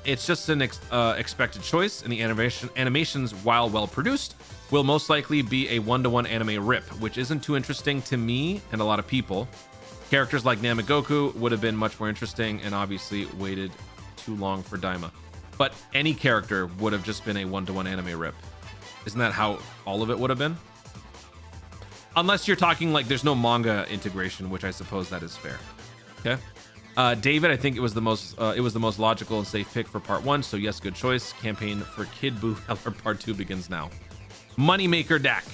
S1: It's just an expected choice, and the animations, while well produced, will most likely be a one-to-one anime rip, which isn't too interesting to me and a lot of people. Characters like Namagoku would have been much more interesting, and obviously waited too long for Daima. But any character would have just been a one-to-one anime rip. Isn't that how all of it would have been? Unless you're talking like there's no manga integration, which I suppose that is fair. Okay. David, I think it was the most logical and safe pick for part 1. So yes, good choice. Campaign for Kid Buu Heller part 2 begins now. Moneymaker deck.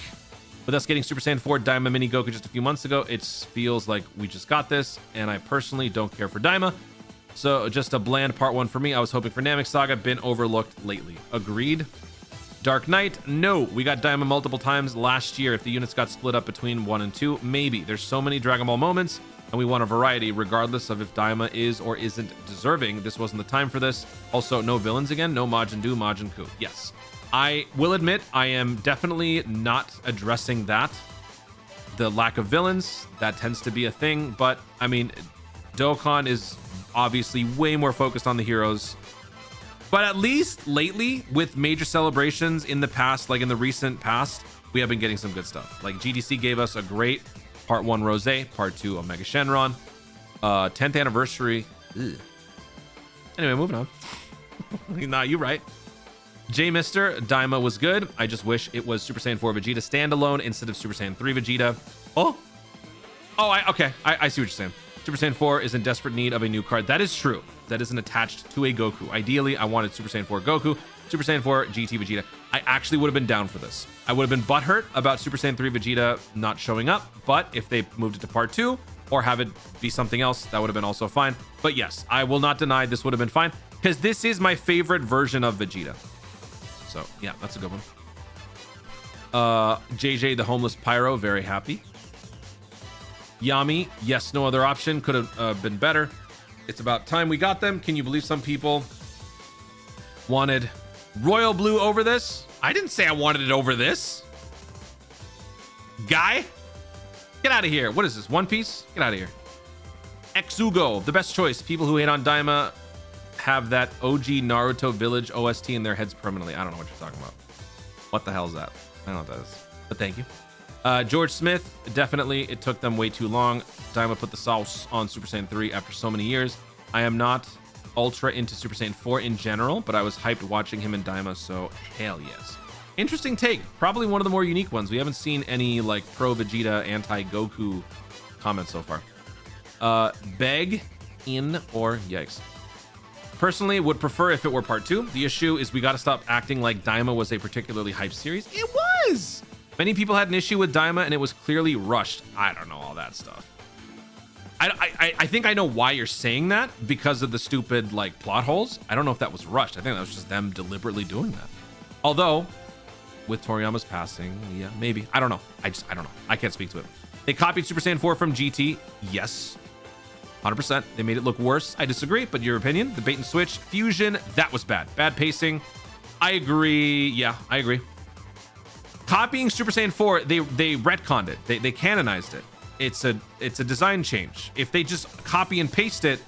S1: With us getting Super Saiyan 4 Daima Mini Goku just a few months ago, it feels like we just got this, and I personally don't care for Daima. So just a bland part 1 for me. I was hoping for Namek Saga, been overlooked lately. Agreed. Dark Knight, no, we got Daima multiple times last year. If the units got split up between 1 and 2, maybe. There's so many Dragon Ball moments, and we want a variety regardless of if Daima is or isn't deserving. This wasn't the time for this. Also, no villains again, no Majin Du, Majin Ku. Yes, I will admit I am definitely not addressing that. The lack of villains, that tends to be a thing, but I mean, Dokkan is obviously way more focused on the heroes. But at least lately, with major celebrations in the past, like in the recent past, we have been getting some good stuff. Like GDC gave us a great part 1 Rose, part 2 Omega Shenron, 10th anniversary. Ugh. Anyway, moving on. Nah, you're right. J Mister Daima was good. I just wish it was Super Saiyan 4 Vegeta standalone instead of Super Saiyan 3 Vegeta. Okay. I see what you're saying. Super Saiyan 4 is in desperate need of a new card. That is true. That isn't attached to a Goku. Ideally, I wanted Super Saiyan 4 Goku, Super Saiyan 4 GT Vegeta. I actually would have been down for this. I would have been butthurt about Super Saiyan 3 Vegeta not showing up, but if they moved it to part 2 or have it be something else, that would have been also fine. But yes, I will not deny this would have been fine because this is my favorite version of Vegeta. So yeah, that's a good one. JJ the Homeless Pyro, very happy. Yami, yes, no other option. Could have been better. It's about time we got them. Can you believe some people wanted Royal Blue over this? I didn't say I wanted it over this. Guy, get out of here. What is this, One Piece? Get out of here. Exugo, the best choice. People who hate on Daima have that OG Naruto Village OST in their heads permanently. I don't know what you're talking about. What the hell is that? I don't know what that is, but thank you. George Smith, definitely it took them way too long. Daima put the sauce on Super Saiyan 3 after so many years. I am not ultra into Super Saiyan 4 in general, but I was hyped watching him in Daima, so hell yes. Interesting take. Probably one of the more unique ones. We haven't seen any like pro Vegeta, anti Goku comments so far. Beg, in, or yikes. Personally, would prefer if it were part 2. The issue is we got to stop acting like Daima was a particularly hyped series. It was! Many people had an issue with Daima, and it was clearly rushed. I don't know all that stuff. I think I know why you're saying that, because of the stupid like plot holes. I don't know if that was rushed. I think that was just them deliberately doing that. Although, with Toriyama's passing, yeah, maybe. I don't know. I don't know. I can't speak to it. They copied Super Saiyan 4 from GT. Yes. 100%. They made it look worse. I disagree, but your opinion. The bait and switch. Fusion, that was bad. Bad pacing. I agree. Yeah, I agree. Copying Super Saiyan 4, they retconned it. They canonized it. It's a design change. If they just copy and paste it,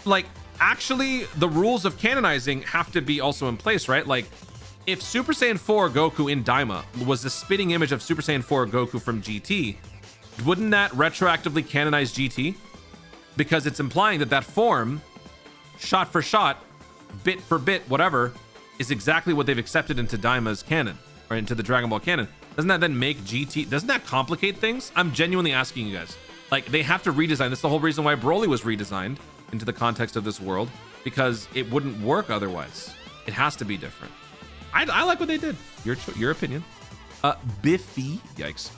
S1: like, actually, the rules of canonizing have to be also in place, right? Like, if Super Saiyan 4 Goku in Daima was the spitting image of Super Saiyan 4 Goku from GT, wouldn't that retroactively canonize GT? Because it's implying that that form, shot for shot, bit for bit, whatever, is exactly what they've accepted into Daima's canon, or into the Dragon Ball canon. Doesn't that then make GT, doesn't that complicate things? I'm genuinely asking you guys. Like, they have to redesign. That's the whole reason why Broly was redesigned into the context of this world, because it wouldn't work otherwise. It has to be different. I like what they did. Your opinion. Biffy, yikes.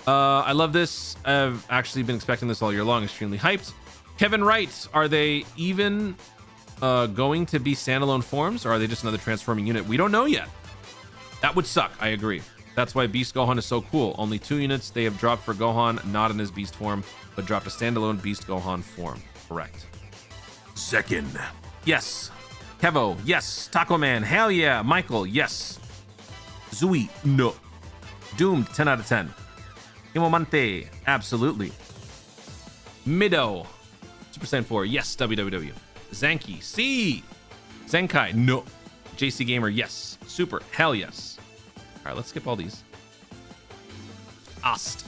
S1: I love this. I've actually been expecting this all year long. Extremely hyped. Kevin Wright, are they even going to be standalone forms, or are they just another transforming unit? We don't know yet. That would suck. I agree. That's why Beast Gohan is so cool. Only 2 units they have dropped for Gohan, not in his Beast form, but dropped a standalone Beast Gohan form. Correct. Second. Yes. Kevo, yes. Taco Man, hell yeah. Michael, yes. Zui, no. Doomed, 10 out of 10. Himomante, absolutely. Mido, Super Saiyan 4, yes. WWW. Zanki, C. Zenkai, no. JC Gamer, yes. Super, hell yes. All right, let's skip all these. Ast.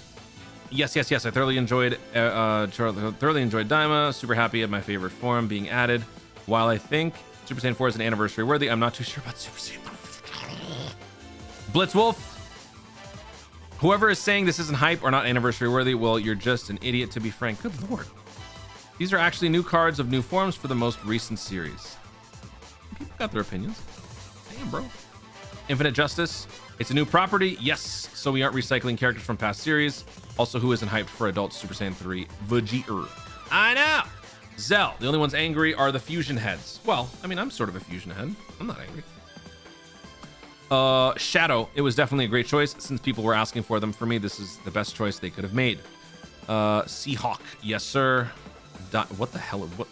S1: Yes, yes, yes. I thoroughly enjoyed Daima. Super happy at my favorite form being added. While I think Super Saiyan 4 is an anniversary worthy, I'm not too sure about Super Saiyan. Blitzwolf. Whoever is saying this isn't hype or not anniversary worthy, well, you're just an idiot, to be frank. Good lord. These are actually new cards of new forms for the most recent series. People got their opinions. Damn, bro. Infinite Justice. It's a new property. Yes. So we aren't recycling characters from past series. Also, who isn't hyped for adult Super Saiyan 3? Vegeta. I know. Zell. The only ones angry are the fusion heads. Well, I mean, I'm sort of a fusion head. I'm not angry. Shadow. It was definitely a great choice since people were asking for them. For me, this is the best choice they could have made. Seahawk. Yes, sir. What the hell? What?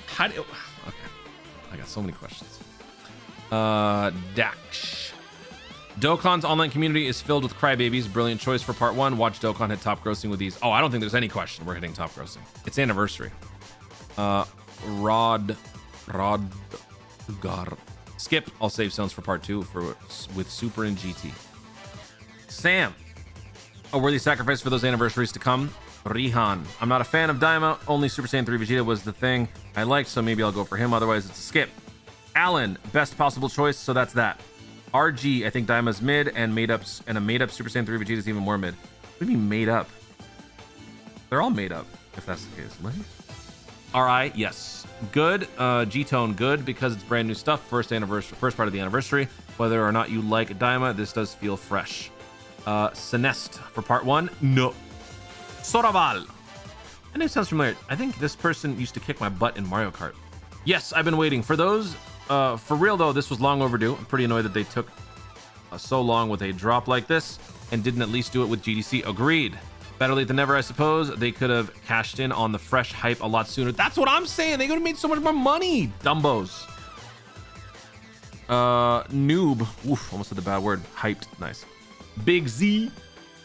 S1: How do? Okay. I got so many questions. Dax. Dokkan's online community is filled with crybabies. Brilliant choice for part 1. Watch Dokkan hit top grossing with these. Oh, I don't think there's any question we're hitting top grossing. It's anniversary. Rod. Skip. I'll save stones for part 2 with Super and GT. Sam. A worthy sacrifice for those anniversaries to come. Rihan. I'm not a fan of Daima. Only Super Saiyan 3 Vegeta was the thing I liked, so maybe I'll go for him. Otherwise, it's a skip. Alan. Best possible choice, so that's that. RG. I think Daima's mid and a made up Super Saiyan 3 Vegeta is even more mid. What do you mean made up? They're all made up, if that's the case. What? RI. Yes. Good. G-Tone. Good because it's brand new stuff. First part of the anniversary. Whether or not you like Daima, this does feel fresh. Sinest for part 1. No. Soraval. That name sounds familiar. I think this person used to kick my butt in Mario Kart. Yes, I've been waiting for those. For real though, this was long overdue. I'm pretty annoyed that they took so long with a drop like this and didn't at least do it with GDC. Agreed. Better late than never, I suppose. They could have cashed in on the fresh hype a lot sooner. That's what I'm saying. They could have made so much more money. Dumbos. Noob. Oof, almost said the bad word. Hyped. Nice. Big Z.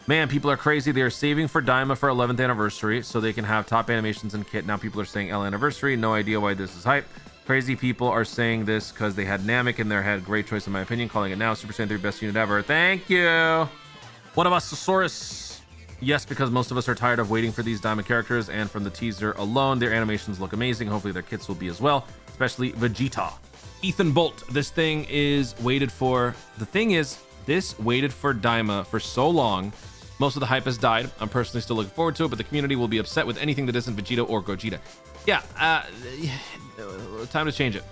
S1: Man, people are crazy. They are saving for Daima for 11th anniversary so they can have top animations and kit. Now people are saying L anniversary. No idea why this is hype. Crazy people are saying this because they had Namek in their head. Great choice in my opinion. Calling it now. Super Saiyan 3 best unit ever. Thank you. One of us, Sosaurus. Yes, because most of us are tired of waiting for these Daima characters, and from the teaser alone, their animations look amazing. Hopefully their kits will be as well, especially Vegeta. Ethan Bolt. This thing is waited for. The thing is, this waited for Daima for so long. Most of the hype has died. I'm personally still looking forward to it, but the community will be upset with anything that isn't Vegeta or Gogeta. Yeah, time to change it.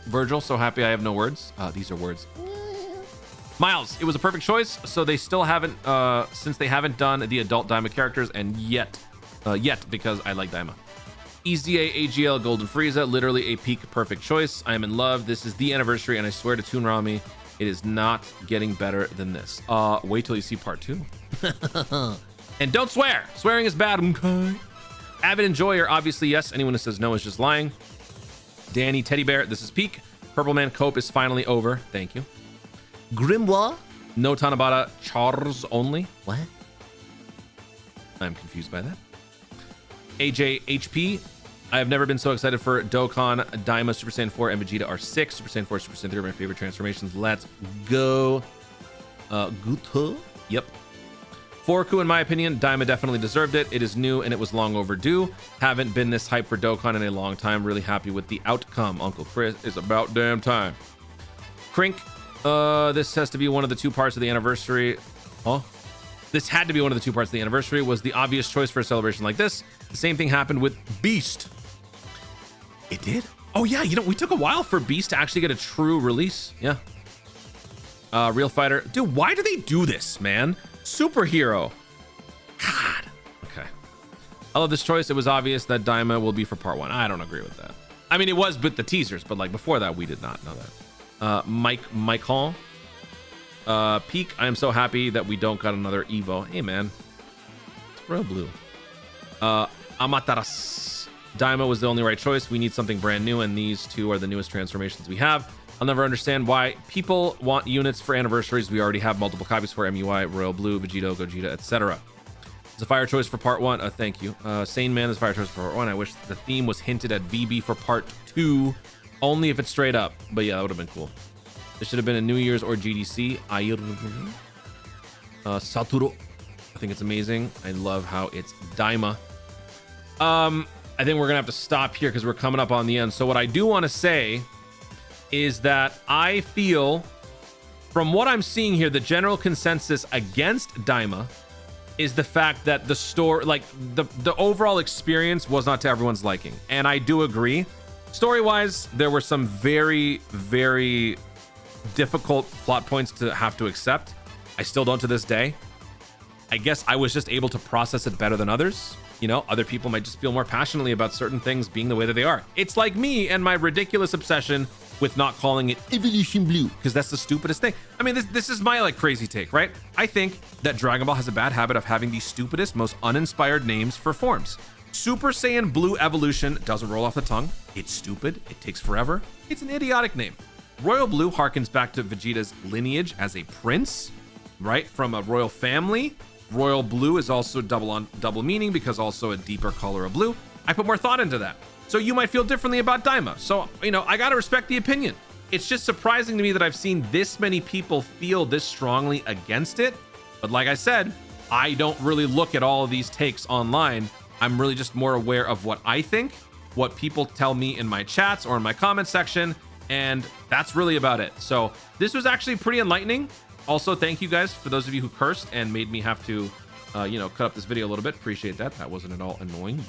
S1: Virgil, so happy I have no words. These are words. Miles, it was a perfect choice, so they still haven't, since they haven't done the adult Daima characters, and yet, because I like Daima. EZA, AGL, Golden Frieza, literally a peak perfect choice. I am in love. This is the anniversary, and I swear to Toon Rami, it is not getting better than this. Wait till you see part 2. And don't swear. Swearing is bad. Okay. Avid enjoyer, obviously yes. Anyone who says no is just lying. Danny Teddy Bear, this is peak. Purple Man Cope is finally over. Thank you. Grimoire. No Tanabata. Charles only. What? I'm confused by that. AJ HP. I have never been so excited for Dokkan, Daima, Super Saiyan 4, and Vegeta are 6. Super Saiyan 4, Super Saiyan 3 are my favorite transformations. Let's go. Guto. Yep. Forku, in my opinion, Daima definitely deserved it. It is new and it was long overdue. Haven't been this hyped for Dokkan in a long time. Really happy with the outcome. Uncle Chris, is about damn time. Crink. This has to be one of the 2 parts of the anniversary. Huh? This had to be one of the 2 parts of the anniversary. Was the obvious choice for a celebration like this. The same thing happened with Beast. It did? Oh yeah, you know, we took a while for Beast to actually get a true release. Yeah. Real Fighter. Dude, why do they do this, man? Superhero. God. Okay. I love this choice. It was obvious that Daima will be for part 1. I don't agree with that. I mean, it was with the teasers, but like before that, we did not know that. Mike Hall. Peak. I am so happy that we don't got another Evo. Hey, man. It's real blue. Amataras. Daima was the only right choice. We need something brand new, and these 2 are the newest transformations we have. I'll never understand why people want units for anniversaries. We already have multiple copies for MUI, Royal Blue, Vegeta, Gogeta, etc. It's a fire choice for part 1. Thank you. Sane Man is fire choice for part 1. I wish the theme was hinted at VB for part 2, only if it's straight up. But yeah, that would have been cool. This should have been a New Year's or GDC. Saturo. I think it's amazing. I love how it's Daima. I think we're gonna have to stop here because we're coming up on the end. So what I do want to say is that I feel, from what I'm seeing here, the general consensus against Daima is the fact that the store, like the overall experience was not to everyone's liking. And I do agree. Story-wise, there were some very, very difficult plot points to have to accept. I still don't to this day. I guess I was just able to process it better than others. You know, other people might just feel more passionately about certain things being the way that they are. It's like me and my ridiculous obsession with not calling it Evolution Blue, because that's the stupidest thing. I mean, this is my like crazy take, right? I think that Dragon Ball has a bad habit of having the stupidest, most uninspired names for forms. Super Saiyan Blue Evolution doesn't roll off the tongue. It's stupid. It takes forever. It's an idiotic name. Royal Blue harkens back to Vegeta's lineage as a prince, right? From a royal family. Royal Blue is also double meaning because also a deeper color of blue. I put more thought into that. So you might feel differently about Daima. So, you know, I gotta respect the opinion. It's just surprising to me that I've seen this many people feel this strongly against it. But like I said, I don't really look at all of these takes online. I'm really just more aware of what I think, what people tell me in my chats or in my comment section, and that's really about it. So this was actually pretty enlightening. Also, thank you guys for those of you who cursed and made me have to, you know, cut up this video a little bit. Appreciate that. That wasn't at all annoying.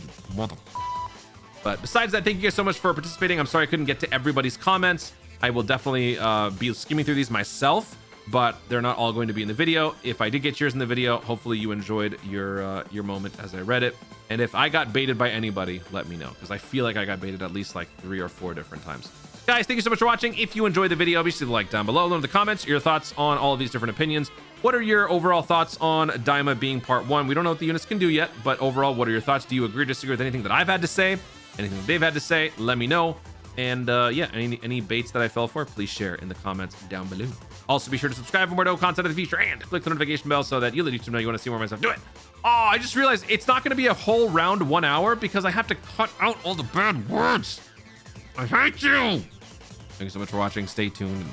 S1: But besides that, thank you guys so much for participating. I'm sorry I couldn't get to everybody's comments. I will definitely be skimming through these myself, but they're not all going to be in the video. If I did get yours in the video, hopefully you enjoyed your moment as I read it. And if I got baited by anybody, let me know, because I feel like I got baited at least like 3 or 4 different times. Guys, thank you so much for watching. If you enjoyed the video, obviously like down below. Leave in the comments your thoughts on all of these different opinions. What are your overall thoughts on Daima being part 1? We don't know what the units can do yet, but overall, what are your thoughts? Do you agree or disagree with anything that I've had to say? Anything that they've had to say? Let me know. And yeah, any baits that I fell for, please share in the comments down below. Also, be sure to subscribe for more dope content of the future and click the notification bell so that you let YouTube know you want to see more of myself. Do it. Oh, I just realized it's not going to be a whole round 1 hour because I have to cut out all the bad words. I hate you. Thank you so much for watching. Stay tuned.